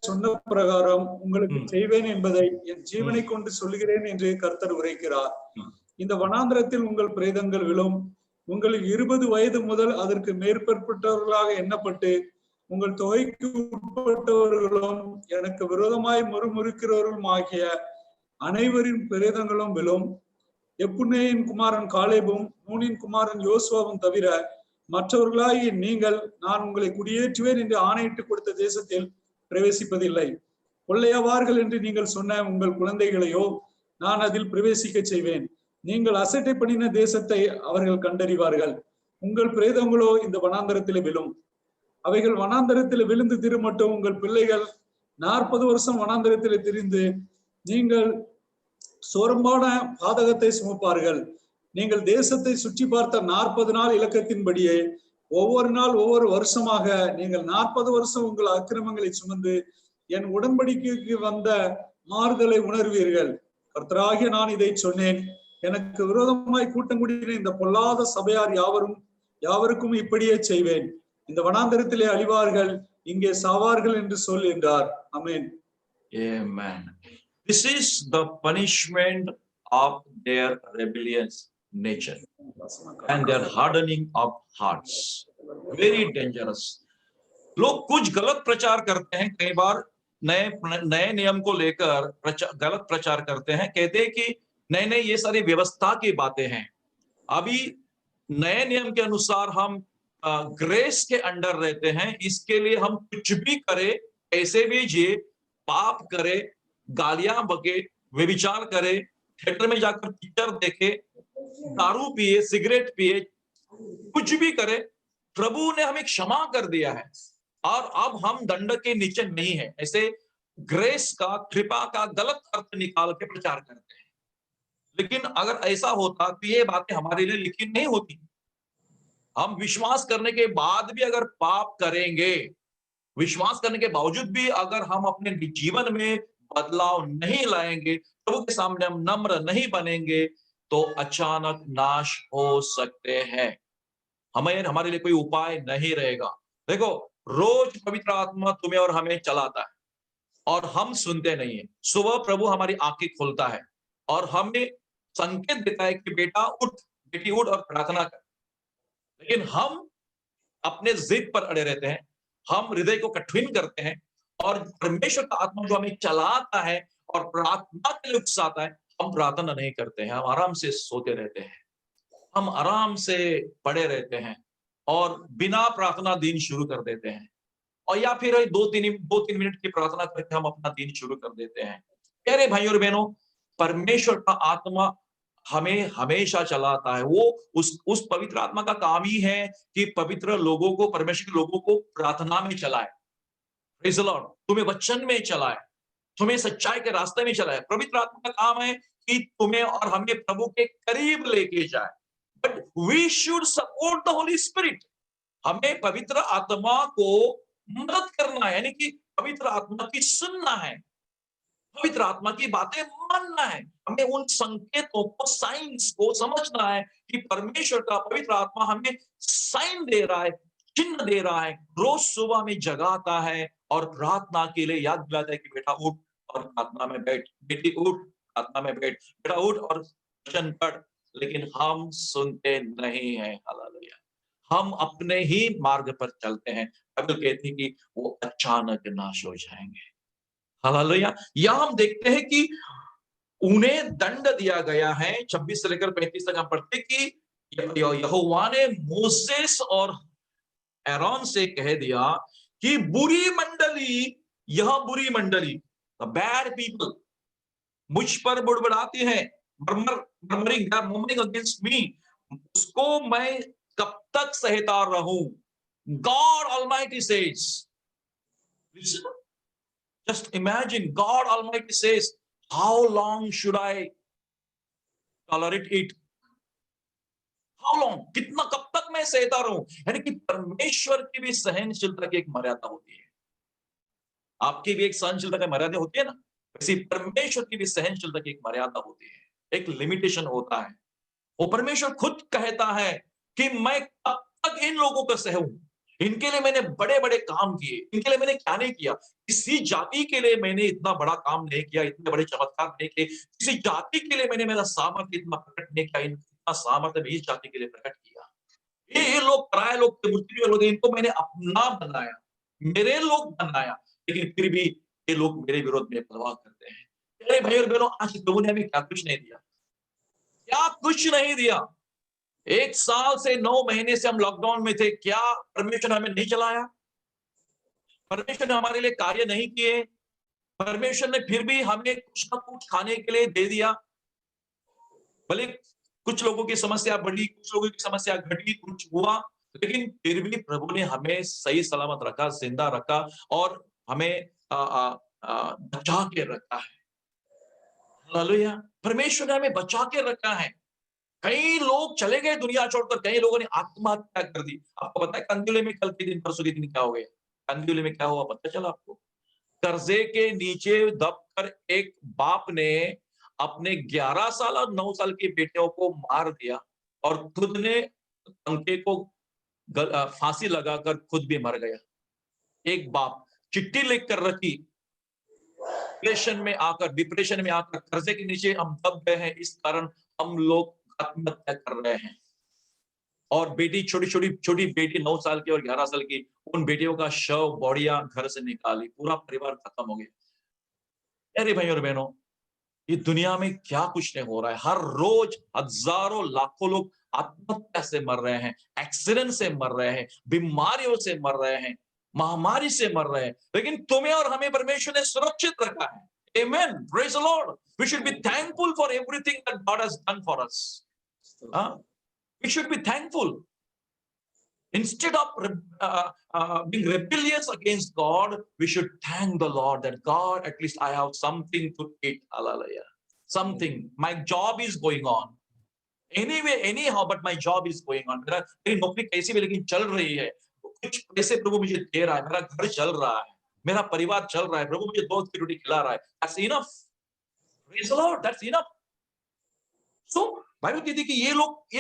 சொன்ன பிரகாரம் உங்களுக்கு செய்வேன் என்பதை என் ஜீவனை கொண்டு சொல்லுகிறேன் என்று கர்த்தர் உரைக்கிறார். இந்த வனாந்திரத்தில் உங்கள் பிரேதங்கள் விழும். உங்களில் 20 வயது முதல் அதற்கு மேற்பட்டவர்களாக எண்ணப்பட்டு உங்கள் தொகைக்கு உட்பட்டவர்களும் எனக்கு விரோதமாய் முறுமுறுக்கிறவர்களும் ஆகிய அனைவரின் பிரேதங்களும் விழும். எப்புன்னேயின் குமாரன் காலேபும் நூனின் குமாரன் யோசுவாவும் தவிர மற்றவர்களாகிய நீங்கள் நான் உங்களை குடியேற்றுவேன் என்று ஆணையிட்டு கொடுத்த தேசத்தில் பிரவேசிப்பதில்லை. கொள்ளையாவார்கள் என்று நீங்கள் சொன்ன உங்கள் குழந்தைகளையோ நான் அதில் பிரவேசிக்க செய்வேன். நீங்கள் அசட்டை பண்ணின தேசத்தை அவர்கள் கண்டறிவார்கள். உங்கள் பிரேதங்களோ இந்த வனாந்தரத்தில் விழும். அவைகள் வனாந்தரத்தில் விழுந்து திருமட்டும் உங்கள் பிள்ளைகள் 40 வருஷம் வனாந்தரத்தில் திரிந்து நீங்கள் சோரம்பான பாதகத்தை சுமப்பார்கள். நீங்கள் தேசத்தை சுற்றி பார்த்த 40 நாள் இலக்கத்தின்படியே ஒவ்வொரு நாள் ஒவ்வொரு வருஷமாக நீங்கள் 40 வருஷம் உங்கள் அக்கிரமங்களை சுமந்து என் உடன்படிக்கைக்கு வந்த மாறுதலை உணர்வீர்கள். கர்த்தராகிய நான் இதை சொன்னேன். எனக்கு விரோதமாய் கூட்டம் கூடின இந்த பொல்லாத சபையார் யாவருக்கும் இப்படியே செய்வேன். இந்த வனாந்தரத்திலே அழிவார்கள், இங்கே சாவார்கள் என்று சொல் என்றார். ஆமென். Amen. This is the punishment of their rebellious nature and their hardening of hearts. Very dangerous. लोग कुछ गलत प्रचार करते हैं, कई बार नए नियम को लेकर गलत प्रचार करते हैं, कहते हैं कि नहीं ये सारी व्यवस्था की बातें हैं। अभी नए नियम के अनुसार हम ग्रेस के अंडर रहते हैं, इसके लिए हम कुछ भी करें, ऐसे भी जिए, पाप करे, गालियां बके, व्यभिचार करे, थिएटर में जाकर पिक्चर देखे, दारू पिए, सिगरेट पिए, कुछ भी करे, प्रभु ने हमें क्षमा कर दिया है और अब हम दंड के नीचे नहीं है। ऐसे ग्रेस का, कृपा का गलत अर्थ निकाल के प्रचार करते हैं। लेकिन अगर ऐसा होता तो ये बातें हमारे लिए लिखी नहीं होती। हम विश्वास करने के बाद भी अगर पाप करेंगे, विश्वास करने के बावजूद भी अगर हम अपने जीवन में बदलाव नहीं लाएंगे, प्रभु के सामने हम नम्र नहीं बनेंगे, तो अचानक नाश हो सकते हैं। हमारे लिए कोई उपाय नहीं रहेगा। देखो, रोज पवित्र आत्मा तुम्हें और हमें चलाता है और हम सुनते नहीं है। सुबह प्रभु हमारी आंखें खोलता है और हमें संकेत देता है कि बेटा उठ, बेटी उठ और प्रार्थना कर। लेकिन हम अपने जिद पर अड़े रहते हैं, हम हृदय को कठिन करते हैं और परमेश्वर का आत्मा जो हमें चलाता है और प्रार्थना के लिए उकसाता है, हम प्रार्थना नहीं करते हैं। हम आराम से सोते रहते हैं, हम आराम से पड़े रहते हैं और बिना प्रार्थना दिन शुरू कर देते हैं। और या फिर 2-3 मिनट की प्रार्थना करके हम अपना दिन शुरू कर देते हैं। प्यारे भाइयों और बहनों, परमेश्वर का आत्मा हमें हमेशा चलाता है। वो उस पवित्र आत्मा का काम ही है कि पवित्र लोगों को, परमेश्वर के लोगों को प्रार्थना में चलाए। Praise the Lord. तुम्हें वचन में चलाए, तुम्हें सच्चाई के रास्ते में चलाए। पवित्र आत्मा का काम है कि तुम्हें और हमें प्रभु के करीब लेके जाए। But we should support the Holy Spirit. हमें पवित्र आत्मा को मदद करना है, यानी कि पवित्र आत्मा की सुनना है, पवित्र आत्मा की बातें मानना है। हमें उन संकेतों को, साइंस को समझना है कि परमेश्वर का पवित्र आत्मा हमें साइन दे रहा है, चिन्ह दे रहा है। रोज सुबह में जगाता है और प्रार्थना के लिए याद दिलाता है कि बेटा उठ और प्रार्थना में बैठ, बेटी उठ प्रार्थना में बैठ, बेटा उठ और वचन पढ़। लेकिन हम सुनते नहीं हैं। हालेलुया। हम अपने ही मार्ग पर चलते हैं। बाइबल कहती है कि वो अचानक नाश हो जाएंगे। हालेलुया। यहां हम देखते हैं कि उन्हें दंड दिया गया है। 26 से लेकर 35 तक हम पढ़ते कि यहोवा ने मोसेस और एरोन से कह दिया कि बुरी मंडली, यह बुरी मंडली, द बैड पीपल, मुझ पर बुड़बुड़ाती है, मर्मरिंग अगेंस्ट मी, उसको मैं कब तक सहता रहूं? God Almighty says, listen, just imagine, God Almighty says, how long should I tolerate it? How long? कितना, कब तक मैं सहता रहूं? यानी कि परमेश्वर की भी सहनशीलता की एक मर्यादा होती है। आपकी भी एक सहनशीलता की मर्यादा होती है ना, वैसे परमेश्वर की भी सहनशीलता की एक मर्यादा होती है, एक लिमिटेशन होता है। वो परमेश्वर खुद कहता है कि मैं कब तक इन लोगों को सहूं? इनके लिए मैंने बड़े बड़े काम किए, इनके लिए मैंने क्या नहीं किया? किसी जाति के लिए मैंने इतना बड़ा काम नहीं किया, इतने बड़े चमत्कार नहीं किए। किसी जाति के लिए मैंने मेरा सामर्थ्य इतना प्रकट नहीं किया, इतना सामर्थ्य इस जाति के लिए प्रकट किया। ये लोग पराये लोग थे, मूर्ति लोग थे, इनको मैंने अपना बनाया, मेरे लोग बनाया, लेकिन फिर भी ये लोग मेरे विरोध में बलवा करते हैं। मेरे भाई और बहनों, आज प्रभु ने हमें क्या कुछ नहीं दिया? क्या कुछ नहीं दिया? 1 साल से 9 महीने से हम लॉकडाउन में थे। क्या परमेश्वर ने हमें नहीं चलाया? परमेश्वर ने हमारे लिए कार्य नहीं किए? परमेश्वर ने फिर भी हमें कुछ ना कुछ खाने के लिए दे दिया। भले कुछ लोगों की समस्या बढ़ी, कुछ लोगों की समस्या घटी, कुछ हुआ, लेकिन फिर भी प्रभु ने हमें सही सलामत रखा, जिंदा रखा और हमें बचा के रखा है। हालेलुया। परमेश्वर ने हमें बचा के रखा है। कई लोग चले गए दुनिया छोड़कर, कई लोगों ने आत्महत्या कर दी। आपको पता है कंदिले में कल के दिन, परसों के दिन क्या हो गया? कंदिले में क्या हुआ पता चला आपको? कर्जे के नीचे दबकर एक बाप ने अपने 11 साल और 9 साल के बेटियों को मार दिया और खुद ने अंके को फांसी लगाकर खुद भी मर गया। एक बाप चिट्ठी लिख कर रखी, डिप्रेशन में आकर कर्जे के नीचे हम दब गए हैं, इस कारण हम लोग आत्महत्या कर रहे हैं। और बेटी, छोटी बेटी 9 साल की और 11 साल की, उन बेटियों का शव, बॉडियां घर से निकाली, पूरा परिवार खत्म हो गया। अरे भाई और बहनों, ये दुनिया में क्या कुछ नहीं हो रहा है। हर रोज हजारों लाखों लोग आत्महत्या से मर रहे हैं, एक्सीडेंट से मर रहे हैं, बीमारियों से मर रहे हैं, महामारी से मर रहे हैं, लेकिन तुम्हें और हमें परमेश्वर ने सुरक्षित रखा है। Amen. Praise the Lord. We should be thankful for everything that God has done for us. We should be thankful. Instead of being rebellious against God, we should thank the Lord that God, at least I have something to eat. Hallelujah. Something. My job is going on. Anyway, anyhow, but my job is going on. मेरी नौकरी कैसी भी लेकिन चल रही है. कुछ पैसे प्रभु मुझे दे रहा है. मेरा घर चल रहा है. मेरा परिवार चल रहा है. प्रभु मुझे 2 की रोटी खिला रहा है. That's enough. Praise the Lord. That's enough. So, Bible कहती है कि ये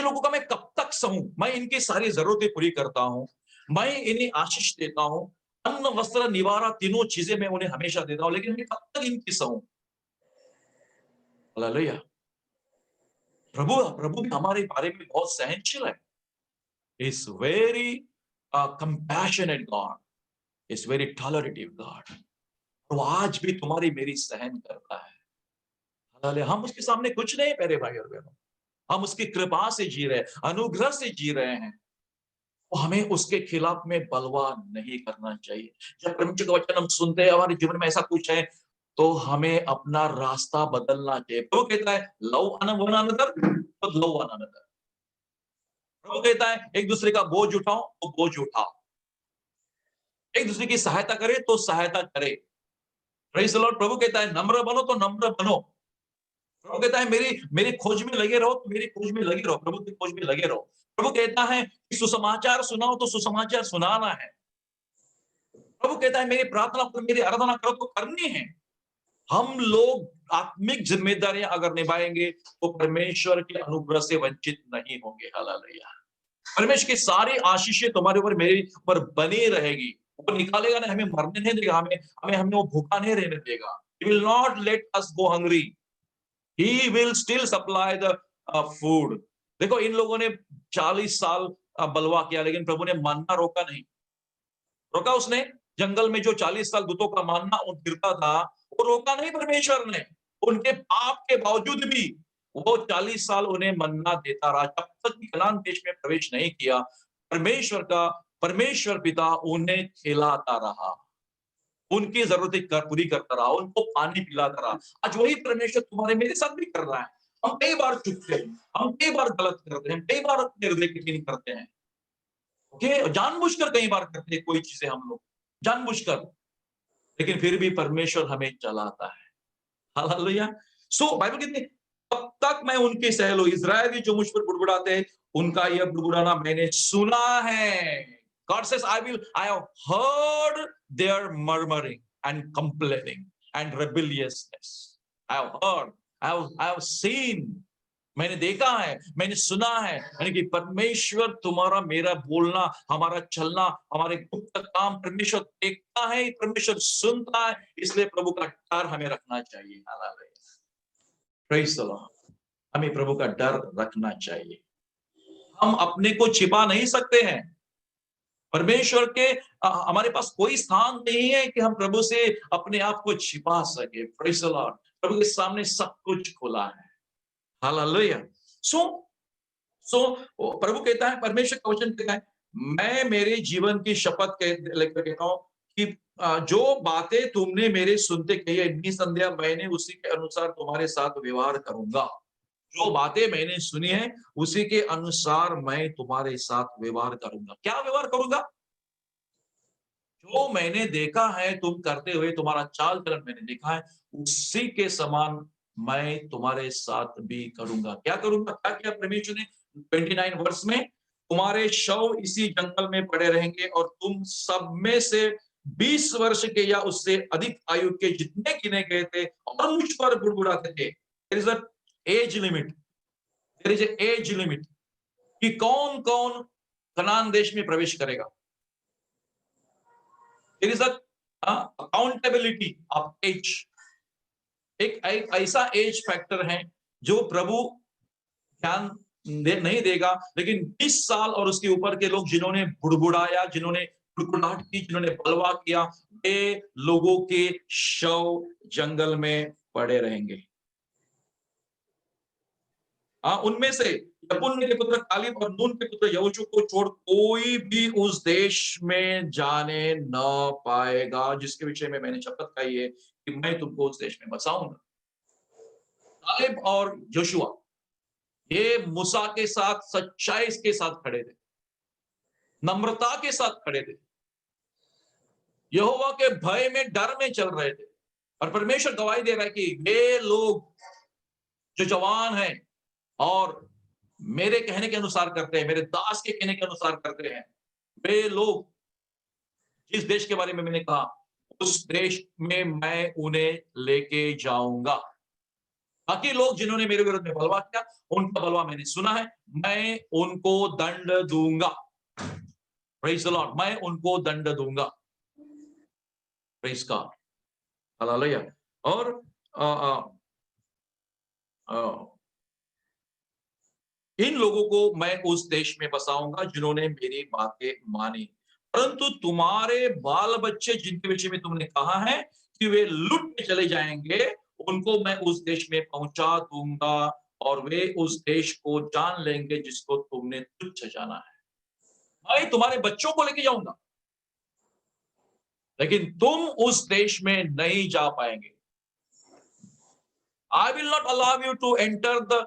लोगों का मैं कब तक सहूं? मैं इनकी सारी जरूरतें पूरी करता हूं. मैं इन्हें आशीष देता हूं. अन्न वस्त्र निवारा तीनों चीजें मैं उन्हें हमेशा देता हूं. लेकिन मैं कब तक इनकी सहूं? हालेलुया. प्रभु भी हमारे बारे में बहुत सहनशील है. Is very compassionate God. Is very tolerative God. वो आज भी तुम्हारी मेरी सहन करता है. हालेलुया. हम उसके सामने कुछ नहीं प्यारे भाई और बहनों. हम उसकी कृपा से जी रहे हैं, अनुग्रह से जी रहे हैं. तो हमें उसके खिलाफ में बलवा नहीं करना चाहिए. जब परमेश्वर का वचन हम सुनते हैं, हमारे जीवन में ऐसा कुछ है, तो हमें अपना रास्ता बदलना चाहिए. प्रभु कहता है लव वन अनदर, तो लव वन अनदर. प्रभु कहता है एक दूसरे का बोझ उठाओ तो बोझ उठाओ. एक दूसरे की सहायता करे तो सहायता करे. Praise the Lord. प्रभु कहता है नम्र बनो तो नम्र बनो. प्रभु कहता है मेरी खोज में लगे रहो तो मेरी खोज में लगे रहो. प्रभु की खोज में लगे रहो. प्रभु कहता है कि सुसमाचार सुनाओ तो सुसमाचार सुनाना है. प्रभु कहता है मेरी प्रार्थना करो, मेरी आराधना करो तो करनी है. हम लोग आत्मिक जिम्मेदारियां अगर निभाएंगे तो परमेश्वर के अनुग्रह से वंचित नहीं होंगे. हालेलुया. परमेश्वर की सारी आशीषें तुम्हारे ऊपर मेरे ऊपर बनी रहेगी. वो निकालेगा नहीं, हमें मरने नहीं देगा, हमें वो भूखा नहीं रहने देगा. He will not let us go hungry. He will still supply the food. देखो इन लोगों ने 40 साल बलवा किया, लेकिन प्रभु ने मन्ना रोका नहीं. रोका उसने? जंगल में जो 40 साल दूतों का मन्ना गिरता था, वो रोका नहीं परमेश्वर ने. उनके पाप के बावजूद भी वो 40 साल उन्हें मन्ना देता रहा. जब तक कनान देश में प्रवेश नहीं किया, परमेश्वर पिता उन्हें खिलाता रहा, उनकी जरूरतें पूरी करता रहा, उनको पानी पिलाता रहा. आज वही परमेश्वर तुम्हारे मेरे साथ भी कर रहा है. हम कई बार चुकते हैं, हम कई बार गलत करते हैं, कई बार अपने हृदय की कीनी करते हैं. ओके, जानबूझकर कई बार करते हैं कोई चीजें हम लोग, जानबूझकर, लेकिन फिर भी परमेश्वर हमें चलाता है. हालेलुया. सो बाइबल कहती है तब तक मैं उनकी सह लूं. इजरायली जो मुझ पर बुड़बुड़ाते हैं, उनका यह बुड़बुड़ाना मैंने सुना है. God says, I have heard their murmuring and complaining and rebelliousness. I have heard, I have seen. मैंने देखा है, मैंने सुना है. यानी कि परमेश्वर तुम्हारा मेरा बोलना, हमारा चलना, हमारे गुप्त काम परमेश्वर देखता है, परमेश्वर सुनता है. इसलिए प्रभु का डर हमें रखना चाहिए. हालेलुया. Praise the Lord. हमें प्रभु का डर रखना चाहिए. हम अपने को छिपा नहीं सकते हैं. परमेश्वर के हमारे पास कोई स्थान नहीं है कि हम प्रभु से अपने आप को छिपा सके. Praise the Lord. प्रभु के सामने सब कुछ खुला है. हालेलुया. सो प्रभु कहता है, परमेश्वर का वचन कहता है, मैं मेरे जीवन की शपथ लेकर कहता हूं कि जो बातें तुमने मेरे सुनते कही है, निसंदेह मैंने उसी के अनुसार तुम्हारे साथ व्यवहार करूंगा. जो बातें मैंने सुनी है उसी के अनुसार मैं तुम्हारे साथ व्यवहार करूंगा. क्या व्यवहार करूंगा? जो मैंने देखा है तुम करते हुए, तुम्हारा चाल चलन मैंने देखा है, उसी के समान मैं तुम्हारे साथ भी करूंगा. क्या करूंगा? क्या किया परमेश्वर ने 29 वर्ष में? तुम्हारे शव इसी जंगल में पड़े रहेंगे और तुम सब में से 20 वर्ष के या उससे अधिक आयु के जितने गिने गए थे और मुझ पर बुड़बुड़ाते थे. There is an age limit. There is an age limit. कि कौन कौन कनान देश में प्रवेश करेगा. There is a accountability of age. एक ऐसा एज फैक्टर है जो प्रभु ध्यान नहीं देगा, लेकिन 20 साल और उसके ऊपर के लोग जिन्होंने बुड़बुड़ाया, जिन्होंने बुड़बुड़ाहट की, जिन्होंने बलवा किया, वे लोगों के शव जंगल में पड़े रहेंगे. उनमें से यपुन्ने के पुत्र कालेब और नून के पुत्र यहोशू को छोड़ कोई भी उस देश में जाने न पाएगा, जिसके विषय में मैंने शपथ खाई है कि मैं तुमको उस देश में बसाऊंगा. कालेब और यहोशू ये मूसा के साथ सच्चाई के साथ खड़े थे. नम्रता के साथ खड़े थे, यहोवा के भय में, डर में चल रहे थे। और परमेश्वर गवाही दे रहा है कि वे लोग जो जवान हैं और मेरे कहने के अनुसार करते हैं, मेरे दास के कहने के अनुसार करते हैं, वे लोग जिस देश के बारे में मैंने कहा, उस देश में मैं उन्हें लेके जाऊंगा। बाकी लोग जिन्होंने मेरे विरुद्ध में बलवा किया, उनका बलवा मैंने सुना है, मैं उनको दंड दूंगा। प्रेज़ द लॉर्ड, मैं उनको दंड दूंगा। Praise God, hallelujah. और इन लोगों को मैं उस देश में बसाऊंगा जिन्होंने मेरी बातें मानी। परंतु तुम्हारे बाल बच्चे जिनके विषय में तुमने कहा है कि वे लुट के चले जाएंगे, उनको मैं उस देश में पहुंचा दूंगा और वे उस देश को जान लेंगे जिसको तुमने तुच्छ जाना है। मैं तुम्हारे बच्चों को लेके जाऊंगा, लेकिन तुम उस देश में नहीं जा पाएंगे। I will not allow you to enter the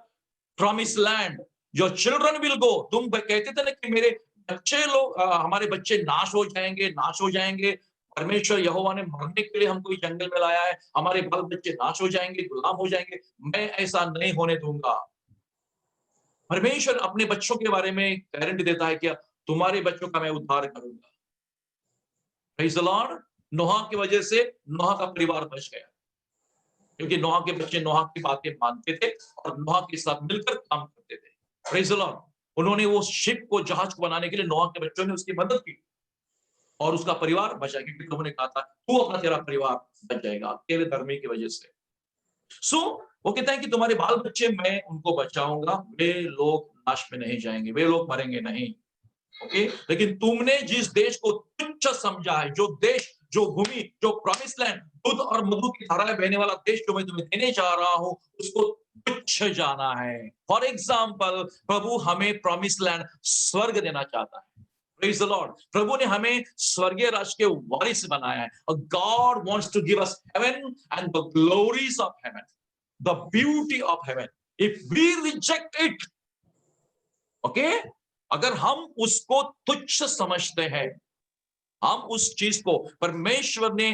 promised land. Your children will go. तुम कहते थे ना कि मेरे बच्चे लोग, हमारे बच्चे नाश हो जाएंगे, नाश हो जाएंगे। परमेश्वर यहोवा ने मरने के लिए हमको जंगल में लाया है, हमारे बाल बच्चे नाश हो जाएंगे, गुलाम हो जाएंगे। मैं ऐसा नहीं होने दूंगा। परमेश्वर अपने बच्चों के बारे में गारंटी देता है कि तुम्हारे बच्चों का मैं उद्धार करूंगा। Praise the Lord. नोहा की वजह से नोहा का परिवार बच गया, क्योंकि नोहा के बच्चे नोहा की बातें मानते थे और नोहा के साथ मिलकर काम करते थे। Praise the Lord. उन्होंने वो शिप को, जहाज को बनाने के लिए नोहा के बच्चों ने उसकी मदद की और उसका परिवार बचा, क्योंकि प्रभु ने कहा था तू अपना, तेरा परिवार बच जाएगा तेरे धर्मी की वजह से। वो कहते हैं कि तुम्हारे बाल बच्चे मैं उनको बचाऊंगा, वे लोग नाश में नहीं जाएंगे, वे लोग मरेंगे नहीं। ओके, लेकिन तुमने जिस देश को तुच्छ समझा है, जो देश, जो भूमि, जो प्रॉमिस लैंड, दूध और मधु की धाराएं बहने वाला देश जो मैं तुम्हें देने जा रहा हूं, उसको तुच्छ जाना है। फॉर एग्जाम्पल, प्रभु हमें प्रॉमिस लैंड, स्वर्ग देना चाहता है। Praise the Lord. प्रभु ने हमें स्वर्गीय राज के वारिस बनाया है। God wants to give us heaven and the glories of heaven, the beauty of heaven. If we reject it, okay, अगर हम उसको तुच्छ समझते हैं, हम उस चीज को, परमेश्वर ने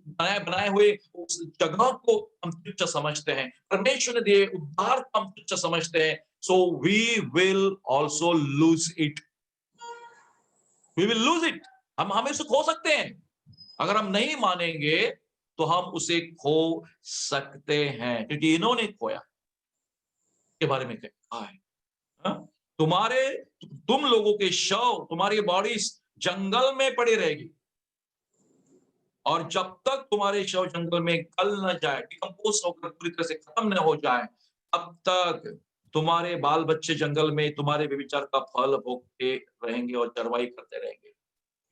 बनाए हुए उस जगह को हम तुच्छ समझते हैं, परमेश्वर ने दिए उद्धार को हम तुच्छ समझते हैं, so we will also lose it. We will lose it. हम इसे खो सकते हैं। अगर हम नहीं मानेंगे तो हम उसे खो सकते हैं, क्योंकि इन्होंने खोया के बारे में कहा है। तुम लोगों के शव, तुम्हारी बॉडी जंगल में पड़ी रहेगी, और जब तक तुम्हारे शव जंगल में गल न जाए, डिकम्पोज होकर पूरी तरह से खत्म न हो जाए, तब तक तुम्हारे बाल बच्चे जंगल में तुम्हारे व्यभिचार का फल भोगते रहेंगे और चरवाई करते रहेंगे।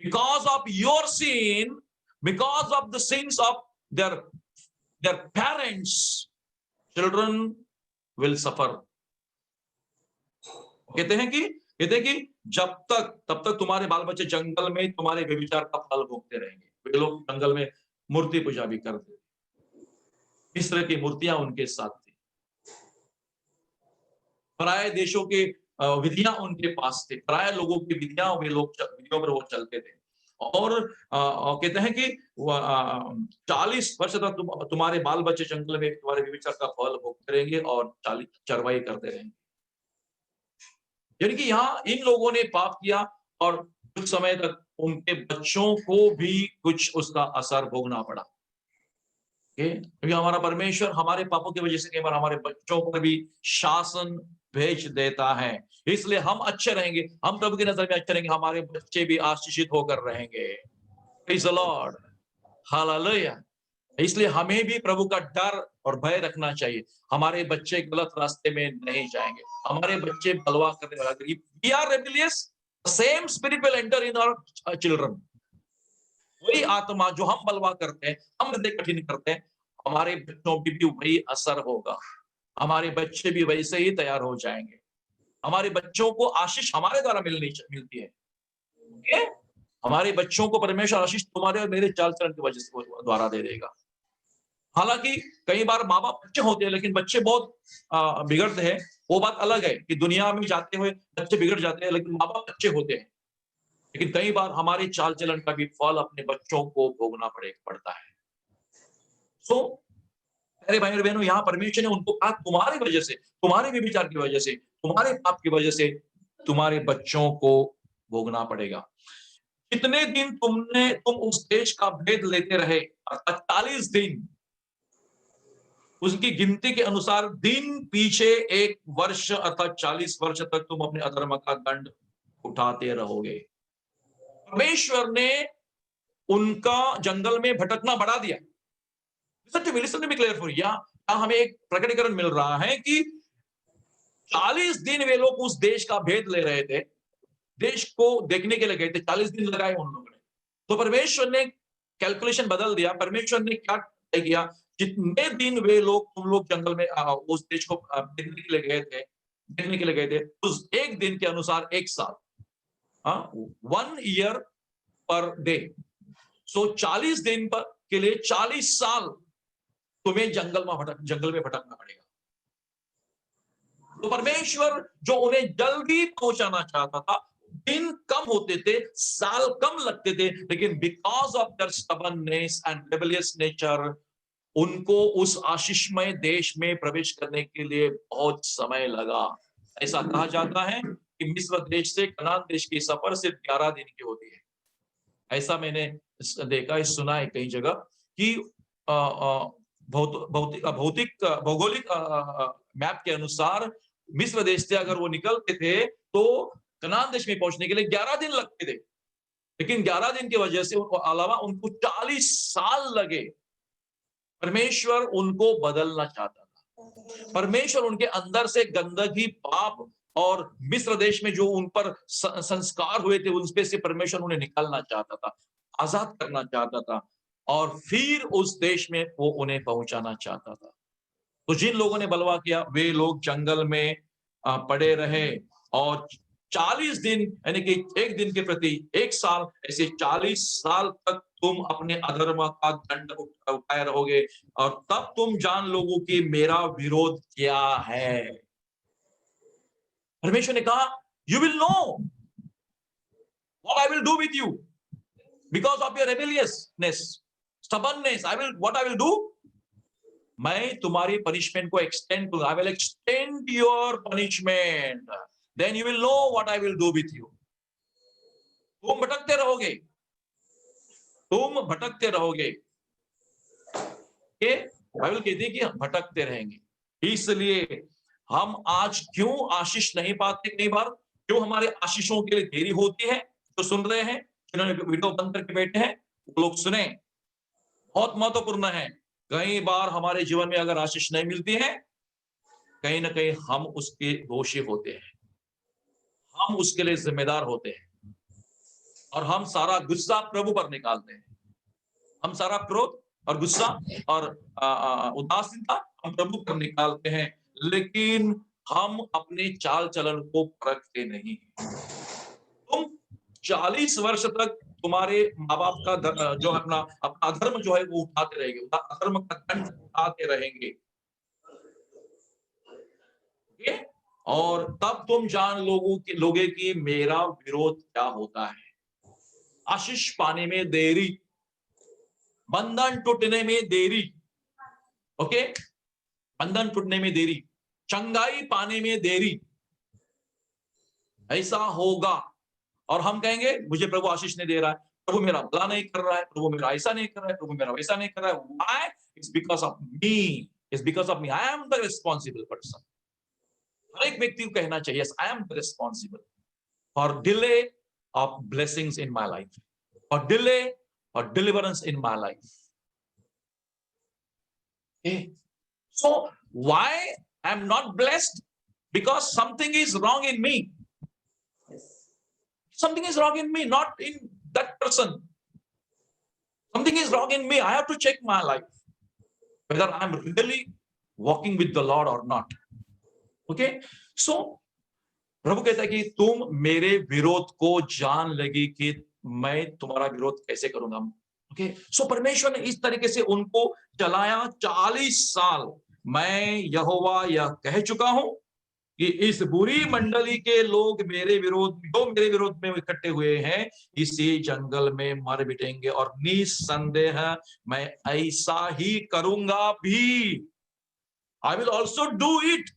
Because of your sin, because of the sins of their parents, children will suffer. कहते हैं कि तब तक तुम्हारे बाल बच्चे जंगल में तुम्हारे व्यभिचार का फल भोगते रहेंगे। वे लोग जंगल में मूर्ति पूजा भी करते थे, इस तरह की मूर्तियां उनके साथ थी, पराये देशों के विधियां उनके पास थे, पराये लोगों की विधियां विधियों पर वो चलते थे। और कहते हैं कि 40 वर्ष तक तुम्हारे बाल बच्चे जंगल में तुम्हारे व्यभिचार का फल भोगते रहेंगे और चरवाई करते रहेंगे। यानी कि यहाँ इन लोगों ने पाप किया और कुछ समय तक उनके बच्चों को भी कुछ उसका असर भोगना पड़ा। क्योंकि हमारा परमेश्वर हमारे पापों की वजह से कई बार हमारे बच्चों पर भी शासन भेज देता है। इसलिए हम अच्छे रहेंगे, हम प्रभु की नजर में अच्छे रहेंगे, हमारे बच्चे भी आशीषित होकर रहेंगे। Praise the Lord, hallelujah. इसलिए हमें भी प्रभु का डर और भय रखना चाहिए। हमारे बच्चे गलत रास्ते में नहीं जाएंगे, हमारे बच्चे बलवा करने वाले, we are rebellious, the same spirit will enter in our children. वही आत्मा जो हम बलवा करते हैं, हम हृदय कठिन करते हैं, हमारे बच्चों पे भी वही असर होगा, हमारे बच्चे भी वैसे ही तैयार हो जाएंगे। हमारे बच्चों को आशीष हमारे द्वारा मिलती है। okay? हमारे बच्चों को परमेश्वर आशीष तुम्हारे और मेरे चाल चलन की वजह से द्वारा दे देगा। हालांकि कई बार माँ बाप अच्छे होते हैं, लेकिन बच्चे बहुत बिगड़ते हैं। वो बात अलग है कि दुनिया में जाते हुए बच्चे बिगड़ जाते हैं, लेकिन माँ बाप अच्छे होते हैं। लेकिन कई बार हमारे चाल चलन का भी फल अपने बच्चों को भोगना पड़ता है। सो अरे भाई और बहनों, यहाँ परमेश्वर ने उनको कहा तुम्हारी वजह से, तुम्हारे व्यभिचार की वजह से, तुम्हारे पाप की वजह से तुम्हारे बच्चों को भोगना पड़ेगा। कितने दिन तुम उस देश का भेद लेते रहे, अर्थात 40 दिन, उसकी गिनती के अनुसार दिन पीछे 1 वर्ष अर्थात 40 वर्ष तक तुम अपने अधर्म का दंड उठाते रहोगे। परमेश्वर ने उनका जंगल में भटकना बढ़ा दिया। यहाँ हमें एक प्रकटीकरण मिल रहा है कि 40 दिन वे लोग उस देश का भेद ले रहे थे, देश को देखने के लिए गए थे, 40 दिन लगाए उन लोगों ने। तो परमेश्वर ने कैलकुलेशन बदल दिया। परमेश्वर ने क्या तय किया, जितने दिन वे लोग तुम लोग जंगल में उस देश को देखने के लिए गए थे, उस एक दिन के अनुसार 1 साल, 1 ईयर पर डे। सो 40 दिन पर के लिए 40 साल तुम्हें जंगल में भटकना पड़ेगा। तो परमेश्वर जो उन्हें जल्दी पहुंचाना चाहता था, दिन कम होते थे, साल कम लगते थे, लेकिन because of their stubbornness and rebellious nature उनको उस आशीषमय देश में प्रवेश करने के लिए बहुत समय लगा। ऐसा कहा जाता है कि मिस्र देश से कनान देश की सफर सिर्फ 11 दिन की होती है। ऐसा मैंने देखा है, सुना है कई जगह कि भौगोलिक मैप के अनुसार मिस्र देश से अगर वो निकलते थे तो कनान देश में पहुंचने के लिए 11 दिन लगते थे, लेकिन 11 दिन की वजह से उनको अलावा उनको 40 साल लगे। परमेश्वर उनको बदलना चाहता था। परमेश्वर उनके अंदर से गंदगी, पाप और मिस्र देश में जो उन पर संस्कार हुए थे उन पे से परमेश्वर उन्हें निकालना चाहता था, आजाद करना चाहता था, और फिर उस देश में वो उन्हें पहुंचाना चाहता था। तो जिन लोगों ने बलवा किया वे लोग जंगल में पड़े रहे, और 40 दिन यानी कि एक दिन के प्रति 1 साल, ऐसे 40 साल तक तुम अपने अधर्म का दंड उठाए रहोगे, और तब तुम जान लोगो कि मेरा विरोध क्या है। परमेश्वर ने कहा, you will know what I will do with you because of your rebelliousness, stubbornness. What I will do, मैं तुम्हारी पनिशमेंट को एक्सटेंड करूंगा। I will extend your punishment, then you will know what I will do with you. तुम भटकते रहोगे, तुम भटकते रहोगे। बाइबल कहती है कि भटकते रहेंगे। इसलिए हम आज क्यों आशीष नहीं पाते, कई बार क्यों हमारे आशीषों के लिए देरी होती है। तो सुन रहे हैं, जिन्होंने वीडियो बंद करके बैठे हैं वो लोग सुने, बहुत महत्वपूर्ण है। कई बार हमारे जीवन में अगर आशीष नहीं मिलती है, कहीं ना कहीं हम उसके दोषी होते हैं, हम उसके लिए जिम्मेदार होते हैं, और हम सारा गुस्सा प्रभु पर निकालते हैं। हम सारा क्रोध और गुस्सा और उदासीनता हम प्रभु पर निकालते हैं, लेकिन हम अपने चाल चलन को परखते नहीं। तुम 40 वर्ष तक तुम्हारे माँ बाप का जो अपना अधर्म जो है वो उठाते रहेंगे, अधर्म का दंड उठाते रहेंगे, और तब तुम जान लोगे कि मेरा विरोध क्या होता है। आशीष पाने में देरी, बंधन टूटने में देरी, ओके, बंधन टूटने में देरी, चंगाई पाने में देरी, ऐसा होगा। और हम कहेंगे मुझे प्रभु आशीष नहीं दे रहा है, प्रभु मेरा भला नहीं कर रहा है, प्रभु मेरा ऐसा नहीं कर रहा है, प्रभु मेरा वैसा नहीं कर रहा है। Why? It's because of me. It's because of me. I am the responsible person. हर एक व्यक्ति को कहना चाहिए, yes, I am the responsible for delay of blessings in my life, for delay or deliverance in my life. Okay. So why I am not blessed? Because something is wrong in me. Something is wrong in me, not in that person. Something is wrong in me. I have to check my life, whether I'm really walking with the Lord or not. Okay? So, प्रभु कहता है कि तुम मेरे विरोध को जान लगी कि मैं तुम्हारा विरोध कैसे करूंगा। Okay? So, परमेश्वर ने इस तरीके से उनको चलाया 40 साल। मैं यहोवा यह कह चुका हूं कि इस बुरी मंडली के लोग मेरे विरोध में इकट्ठे हुए हैं, इसी जंगल में मर मिटेंगे, और निसंदेह मैं ऐसा ही करूंगा भी। I will also do it.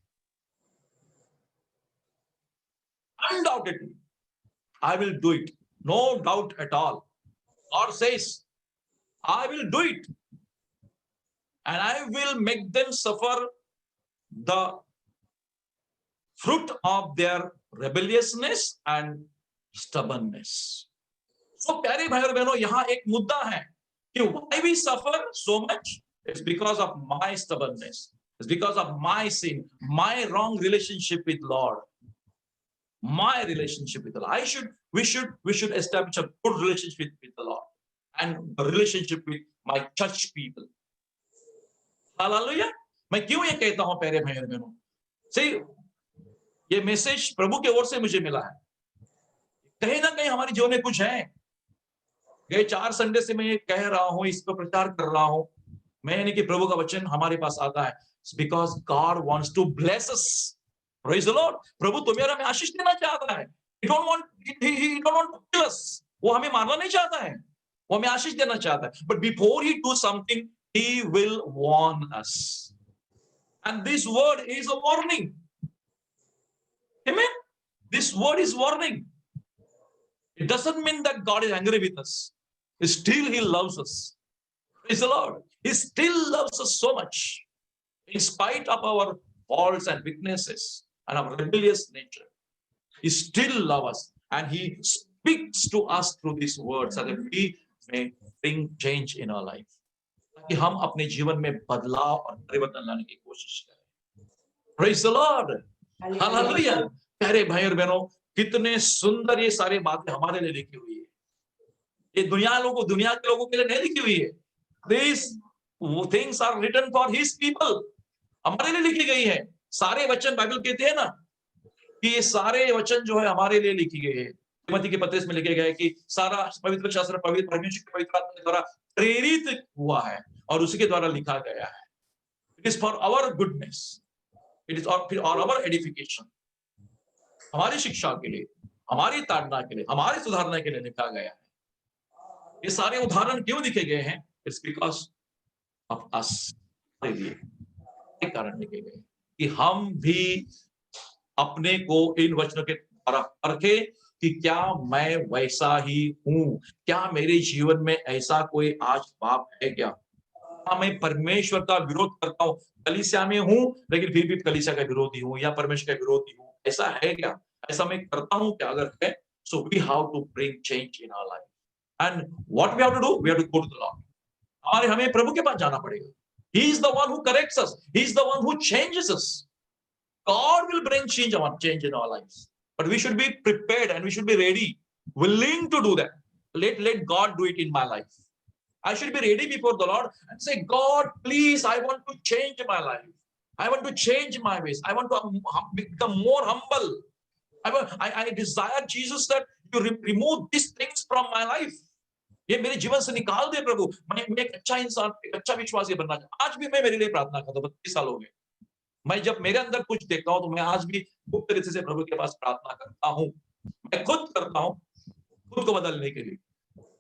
Undoubtedly, I will do it. No doubt at all. God says, I will do it. And I will make them suffer the fruit of their rebelliousness and stubbornness. So प्यारे भाई और बहनों, यहाँ एक मुद्दा है कि why we suffer so much? It's because of my stubbornness. It's because of my sin, my wrong relationship with Lord. My relationship with the Lord. We should establish a good relationship with the Lord and a relationship with my church people. Hallelujah. मैं क्यों ये कहता हूं प्यारे भाई और बहनों? See, ये मैसेज प्रभु के ओर से मुझे मिला है। कहीं ना कहीं हमारे जीवन में कुछ है। गए 4 संडे से मैं ये कह रहा हूं, इस पर प्रचार कर रहा हूं। मैं यानी कि प्रभु का वचन हमारे पास आता है because God wants to bless us. Praise the Lord. प्रभु तुम्हें और हमें आशीष देना चाहता है। He don't want to kill us. वो हमें मारना नहीं चाहता है, वो हमें आशीष देना चाहता है। But before he do something, he will warn us. And this word is a warning. Amen. This word is warning. It doesn't mean that God is angry with us. Still he loves us. Praise the Lord. He still loves us so much. In spite of our faults and weaknesses and our rebellious nature, he still loves us, and he speaks to us through these words so that we may bring change in our life. ताकि हम अपने जीवन में बदलाव और परिवर्तन लाने की कोशिश करें। Praise the Lord. Hallelujah. प्यारे भाई और बहनों, कितने सुंदर ये सारी बातें हमारे लिए लिखी हुई है। ये दुनिया के लोगों के लिए नहीं लिखी हुई है। These things are written for his people. हमारे लिए लिखी गई है। सारे वचन बाइबल कहते हैं ना कि ये सारे वचन जो है हमारे लिए लिखी गई है। तिमोथी के पत्र में लिखे गए कि सारा पवित्र शास्त्र पवित्र परमेश्वर के पवित्र आत्मा के द्वारा प्रेरित हुआ है और उसी के द्वारा लिखा गया है। It is for our goodness. It is for our edification. हमारी शिक्षा के लिए, हमारी ताड़ना के लिए, हमारी सुधारना के लिए लिखा गया है। ये सारे उदाहरण क्यों लिखे गए हैं? It's because of us. के कारण लिखे गए कि हम भी अपने को इन वचनों के द्वारा परखें कि क्या मैं वैसा ही हूं, क्या मेरे जीवन में ऐसा कोई आज पाप है क्या मैं परमेश्वर का विरोध करता हूं, कलीसिया में हूं लेकिन फिर भी कलीसिया का विरोधी हूं या परमेश्वर का विरोधी हूं, ऐसा है क्या? ऐसा मैं करता हूं क्या? अगर है, so we have to bring change in our life, and what we have to do, we have to go to the Lord. हमें प्रभु के पास जाना पड़ेगा. He is the one who corrects us. He is the one who changes us. God will bring change in our lives. But we should be prepared and we should be ready, willing to do that. Let God do it in my life. I should be ready before the Lord and say, God, please, I want to change my life. I want to change my ways. I want to become more humble. I desire, Jesus, that you remove these things from my life. ये मेरे जीवन से निकाल दे प्रभु. मैं एक अच्छा इंसान, एक अच्छा विश्वासी बनना चाहता हूं. आज भी मैं मेरे लिए प्रार्थना करता हूं. 32 साल हो गए. मैं जब मेरे अंदर कुछ देखता हूं तो मैं आज भी गुप्त तरीके से प्रभु के पास प्रार्थना करता हूं. मैं खुद करता हूं, खुद को बदलने के लिए.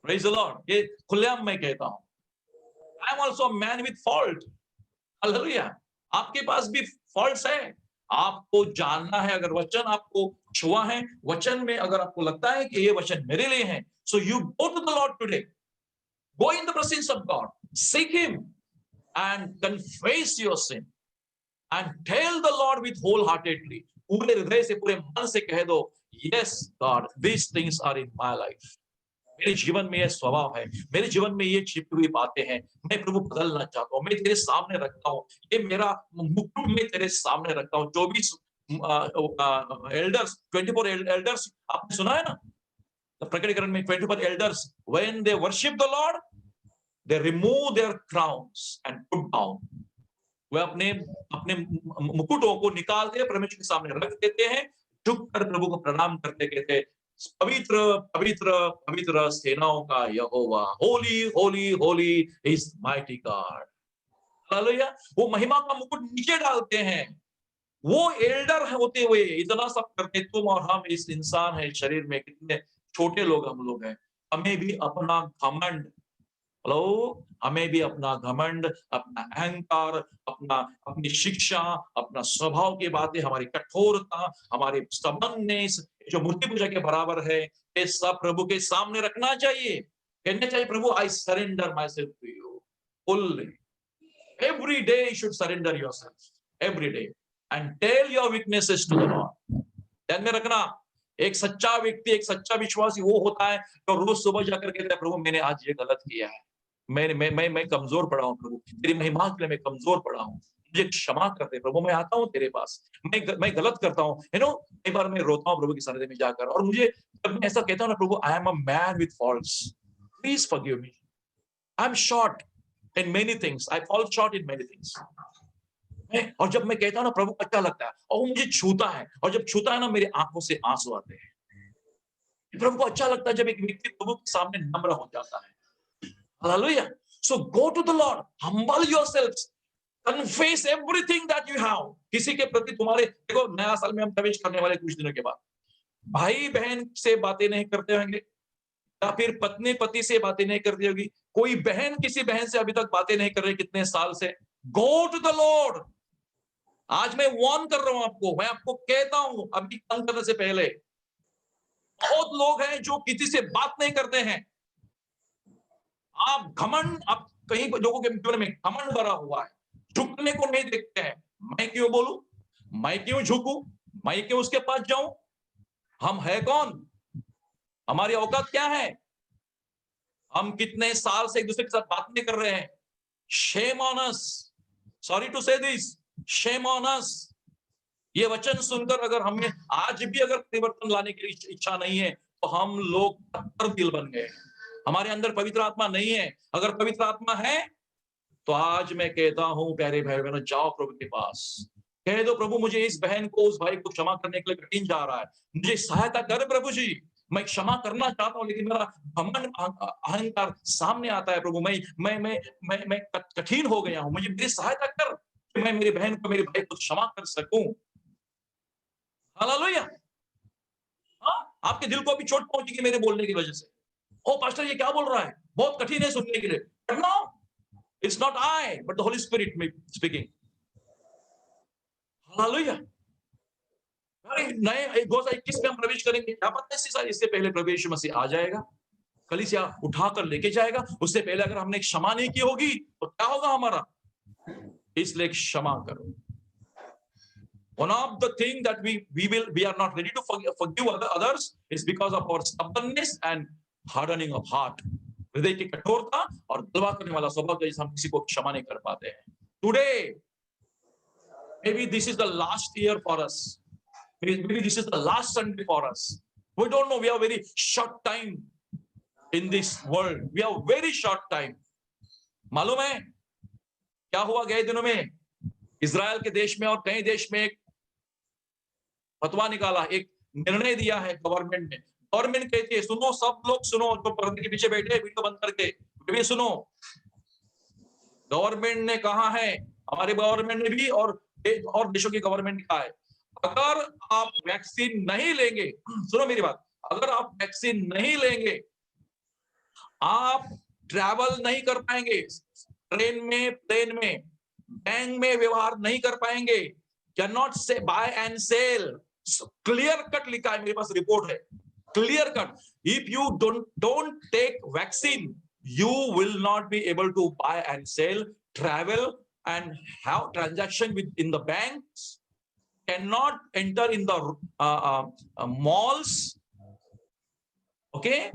Praise the Lord. ये खुलेआम मैं कहता हूं. I am also a man with fault. Hallelujah. आपके पास भी faults है. आपको जानना है, अगर वचन आपको छुआ है, वचन में अगर आपको लगता है कि ये वचन मेरे लिए है, so you go to the Lord today. Go in the presence of God. Seek Him and confess your sin. And tell the Lord with wholeheartedly. पूरे हृदय से, पूरे मन से कह दो, yes God, these things are in my life. मेरे जीवन में ये स्वभाव है, मेरे जीवन में ये छिपी हुई बातें हैं, मैं प्रभु बदलना चाहता हूँ, मैं तेरे सामने रखता हूँ, ये मेरा मुकुट मैं तेरे सामने रखता हूँ. 24 एल्डर्स, 24 एल्डर्स आपने सुना है ना? प्रकटीकरण में 24 elders, when they worship the Lord, they remove their crowns and put down. वे अपने मुकुटों को निकालते हैं, परमेश्वर के सामने रख देते हैं, झुक कर प्रभु को प्रणाम करते कहते, पवित्र पवित्र पवित्र सेनाओं का यहोवा, holy holy holy is mighty God. Hallelujah. वो महिमा का मुकुट नीचे डालते हैं वो एल्डर होते हुए इतना सब करते, तुम और हम इस इंसान है शरीर में, कितने छोटे लोग हम लोग हैं, हमें भी अपना घमंड, हेलो, हमें भी अपना घमंड, अपना अहंकार, अपनी शिक्षा, अपना स्वभाव की बातें, हमारी कठोरता, हमारे stubbornness, जो मूर्ति पूजा के बराबर है, ये सब प्रभु के सामने रखना चाहिए। कहना चाहिए, प्रभु I surrender myself to you fully. Every day you should surrender yourself, every day, and tell your weaknesses to the Lord. ध्यान में रखना, एक सच्चा व्यक्ति, एक सच्चा विश्वासी वो होता है जो रोज सुबह जाकर कहता है, प्रभु मैंने आज ये गलत किया है, मैं कमजोर पड़ा हूँ प्रभु, तेरी महिमा के लिए मैं कमजोर पड़ा हूँ, मुझे क्षमा कर दे प्रभु, मैं आता हूँ तेरे पास, मैं गलत करता हूँ, कई बार मैं रोता हूँ प्रभु की सन्निधि में जाकर, और मुझे जब मैं ऐसा कहता हूँ ना, प्रभु I am a man with faults, please forgive me, I am short in many things, I fall short in many things. और जब मैं कहता हूँ ना, प्रभु अच्छा लगता है, और वो मुझे छूता है, और जब छूता है ना, मेरी आंखों से आंसू आते हैं। प्रभु को अच्छा लगता है जब एक व्यक्ति प्रभु के सामने नम्र हो जाता है। Hallelujah. So go to the Lord, humble yourselves, confess everything that you have. किसी के प्रति तुम्हारे, देखो नया साल में हम प्रवेश करने वाले कुछ दिनों के बाद, भाई बहन से बातें नहीं करते होंगे, या फिर पत्नी पति से बातें नहीं करती होगी, कोई बहन किसी बहन से अभी तक बातें नहीं कर रही कितने साल से, गो टू द लॉर्ड। आज मैं वार्न कर रहा हूं आपको, मैं आपको कहता हूं अभी काम करने से पहले, बहुत लोग हैं जो किसी से बात नहीं करते हैं। आप घमंड, आप कहीं लोगों के जीवन में घमंड भरा हुआ है, झुकने को नहीं देखते हैं। मैं क्यों बोलूं, मैं क्यों झुकूं, मैं क्यों उसके पास जाऊं, हम है कौन, हमारी औकात क्या है, हम कितने साल से एक दूसरे के साथ बात नहीं कर रहे हैं। Shame on us, sorry to say this, shame on us। ये वचन सुनकर अगर हमें आज भी अगर परिवर्तन लाने की इच्छा नहीं है, तो हम लोग पत्थर दिल बन गए, हमारे अंदर पवित्र आत्मा नहीं है। अगर पवित्र आत्मा है तो आज मैं कहता हूं प्यारे भाई बहनों, जाओ प्रभु के पास, कह दो प्रभु मुझे इस बहन को, उस भाई को क्षमा करने के लिए कठिन जा रहा है, मुझे सहायता कर प्रभु जी, मैं क्षमा करना चाहता हूं, लेकिन मेरा घमंड अहंकार सामने आता है प्रभु, मैं कठिन हो गया हूं, मुझे मेरी सहायता कर कि मैं मेरी बहन को, मेरे भाई को क्षमा कर सकूं। हालेलुया। आपके दिल को भी चोट पहुंचेगी मेरे बोलने की वजह से, ओ पास्टर ये क्या बोल रहा है, बहुत कठिन है सुनने के लिए, but no, it's not I but the Holy Spirit speaking. Hallelujah. नए 2021 में हम प्रवेश करेंगे, क्या पता है इससे पहले प्रभु यीशु मसीह आ जाएगा, कलीसिया उठाकर लेके जाएगा, उससे पहले अगर हमने क्षमा नहीं की होगी तो क्या होगा हमारा, इसलिए क्षमा करो। One of the things that we are not ready to forgive others is because of our stubbornness and hardening of heart, हृदय की कठोरता और गलवा करने वाला स्वभाव, जिससे हम किसी को क्षमा नहीं कर पाते हैं। Today, maybe this is the last year for us. Maybe this is the last Sunday for us. We don't know. We have very short time in this world. We have very short time. मालूम है क्या हुआ गए दिनों में इजराइल के देश में और कई देश में, एक फतवा निकाला, एक निर्णय दिया है गवर्नमेंट ने। गवर्नमेंट कहती है, सुनो सब लोग सुनो, जो पर्दे के पीछे बैठे वीडियो बंद करके भी सुनो, गवर्नमेंट ने कहा है, हमारे गवर्नमेंट ने भी और देशों की गवर्नमेंट का है, अगर आप वैक्सीन नहीं लेंगे, सुनो मेरी बात, अगर आप वैक्सीन नहीं लेंगे, आप ट्रैवल नहीं कर पाएंगे, ट्रेन में, प्लेन में, बैंक में व्यवहार नहीं कर पाएंगे, can not say buy and sell. Clear cut लिखा है, मेरे पास रिपोर्ट है, clear cut, if you don't take vaccine, you will not be able to buy and sell, travel and have transaction in the banks, cannot enter in the malls, okay,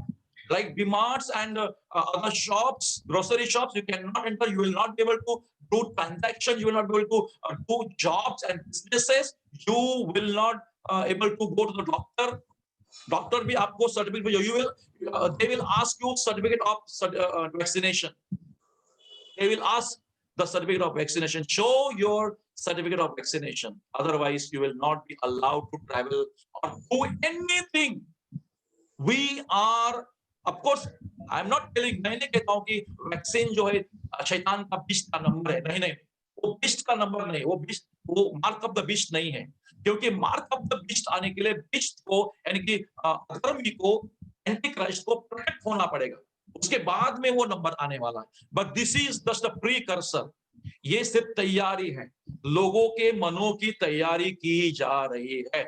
like DMarts and other shops, grocery shops, you cannot enter, you will not be able to do transactions, you will not be able to do jobs and businesses, you will not able to go to the doctor भी आपको certificate, you will they will ask you certificate of vaccination, they will ask the certificate of vaccination, show your certificate of vaccination, otherwise you will not be allowed to travel or do anything। we are, of course I am not telling, मैं नहीं कहता हूं कि वैक्सीन जो है शैतान का बिस्ट का नंबर है, नहीं, वो बिस्ट का नंबर नहीं, वो बिस्ट वो मार्क ऑफ द बीस्ट नहीं है, क्योंकि मार्क ऑफ द बीस्ट आने के लिए बीस्ट को यानी कि अधर्मी को, एंटी क्राइस्ट को प्रोटेक्ट होना पड़ेगा, उसके बाद में वो नंबर आने वाला है। But this is just a precursor, ये सिर्फ तैयारी है, लोगों के मनों की तैयारी की जा रही है।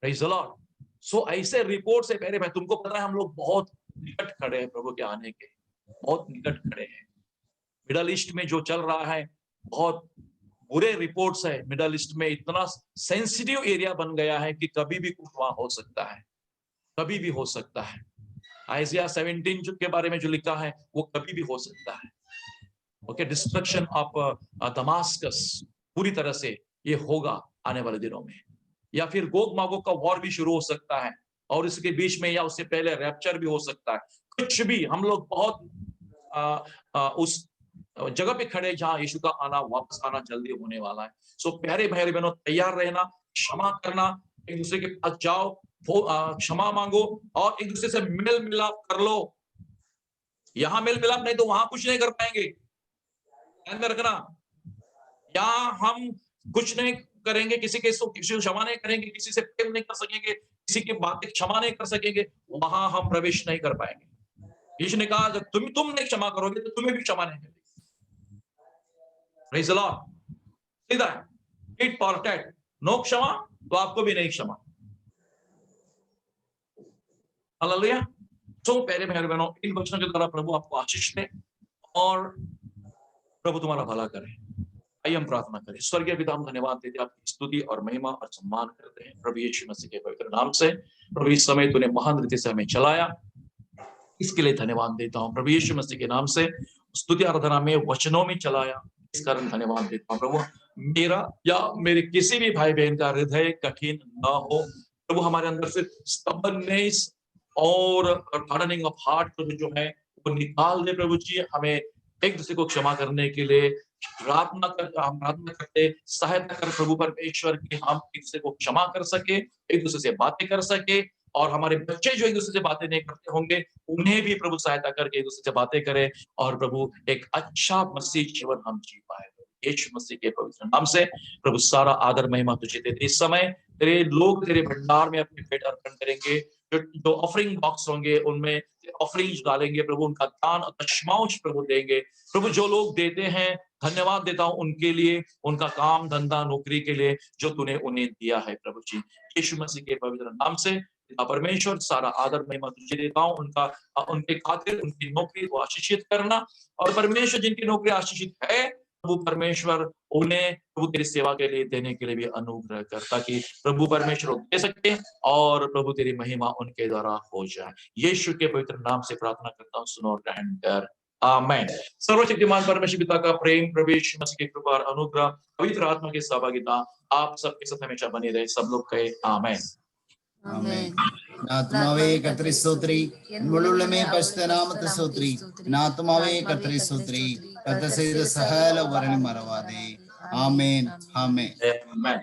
Praise the Lord. सो ऐसे रिपोर्ट से पहले भाई तुमको पता है हम लोग बहुत निकट खड़े हैं प्रभु के आने के, बहुत निकट खड़े हैं। मिडल ईस्ट में जो चल रहा है बहुत बुरे रिपोर्ट्स है। मिडल ईस्ट में इतना सेंसिटिव एरिया बन गया है कि कभी भी कुछ वहां हो सकता है, कभी भी हो सकता है। आइज़िया 17 के बारे में जो लिखा है वो कभी भी हो सकता है। ओके, डिस्ट्रक्शन ऑफ दमास्कस पूरी तरह से ये होगा आने वाले दिनों में, या फिर गोग मागोग का वॉर भी शुरू हो सकता है, और इसके बीच में या उससे पहले रैप्चर भी हो सकता है। कुछ भी, हम लोग बहुत उस जगह पे खड़े जहां यीशु का आना, वापस आना जल्दी होने वाला है। सो प्यारे भाई बहनों, तैयार रहना, क्षमा करना, एक दूसरे के पास जाओ, क्षमा मांगो और एक दूसरे से मेल मिलाप कर लो। यहाँ मेल मिलाप नहीं तो वहां कुछ नहीं कर पाएंगे, ध्यान में रखना। यहाँ हम कुछ नहीं करेंगे, किसी को क्षमा नहीं करेंगे, किसी से प्रेम नहीं कर सकेंगे, किसी की बातें क्षमा नहीं कर सकेंगे, वहां हम प्रवेश नहीं कर पाएंगे। यीशु ने कहा जब तुम नहीं क्षमा करोगे तो तुम्हें भी क्षमा नहीं मिलेगी। Praise the Lord. सीधा टिट फॉर टैट, नो क्षमा तो आपको भी नहीं क्षमा। हालेलुया। सो प्यारे भाई बहनों, इन वचनों के द्वारा प्रभु आपको आशीष दे और प्रभु तुम्हारा भला करे। आइए हम प्रार्थना करें। स्वर्गीय पिता, हम धन्यवाद देते हैं, आपकी स्तुति और महिमा और सम्मान करते हैं प्रभु यीशु मसीह के पवित्र नाम से। प्रभु इस समय तूने महान रीति से हमें चलाया, इसके लिए धन्यवाद देता हूँ प्रभु यीशु मसीह के नाम से। स्तुति आराधना में वचनों में चलाया, इस कारण धन्यवाद देता हूँ प्रभु। मेरा या मेरे किसी भी भाई बहन का हृदय कठिन न हो प्रभु, हमारे अंदर से स्टबर्ननेस और हार्डनिंग ऑफ हार्ट जो है वो निकाल दे प्रभु जी। हमें एक दूसरे को क्षमा करने के लिए हम प्रार्थना करते, सहायता कर प्रभु परमेश्वर की, हम एक दूसरे को क्षमा कर सके, एक दूसरे से बातें कर सके, और हमारे बच्चे जो एक दूसरे से बातें नहीं करते होंगे उन्हें भी प्रभु सहायता करके एक दूसरे से बातें करें, और प्रभु एक अच्छा मसीह जीवन हम जी पाए यीशु मसीह के पवित्र नाम से। प्रभु सारा आदर महिमा तुझे देते। इस समय तेरे लोग तेरे भंडार में अपने भेंट अर्पण करेंगे, जो ऑफरिंग बॉक्स होंगे उनमें ऑफरिंग डालेंगे प्रभु, उनका दान और दशमांश प्रभु देंगे प्रभु। जो लोग देते हैं धन्यवाद देता हूं उनके लिए, उनका काम धंधा नौकरी के लिए जो तूने उन्हें दिया है प्रभु जी। यीशु मसीह के पवित्र नाम से परमेश्वर सारा आदर महिमा तुझे देता हूं। उनके खातिर उनकी नौकरी को आशीषित करना, और परमेश्वर जिनकी नौकरी आशीषित है प्रभु परमेश्वर उन्हें प्रभु तेरी सेवा के लिए देने के लिए भी अनुग्रह कर, ताकि प्रभु परमेश्वर दे सके और प्रभु तेरी महिमा उनके द्वारा हो जाए। यीशु के पवित्र नाम से प्रार्थना करता हूँ, सुनो और ग्रहण कर, आमेन। सर्वशक्तिमान परमेश्वर पिता का प्रेम, प्रभु यीशु मसीह की कृपा और अनुग्रह, पवित्र आत्मा की सहभागिता आप सबके साथ हमेशा बनी रहे। सब लोग कहे आमेन। ஆமென். ஆத்துமாவே கர்த்தரை ஸ்தோத்திரி, முழுமே பரிசுத்த நாமத்தை ஸ்தோத்திரி. ஆத்துமாவே கர்த்தரை ஸ்தோத்திரி, கர்த்தர் செய்த சகல உபகாரங்களையும் மறவாதே. ஆமென். ஆமென். Amen.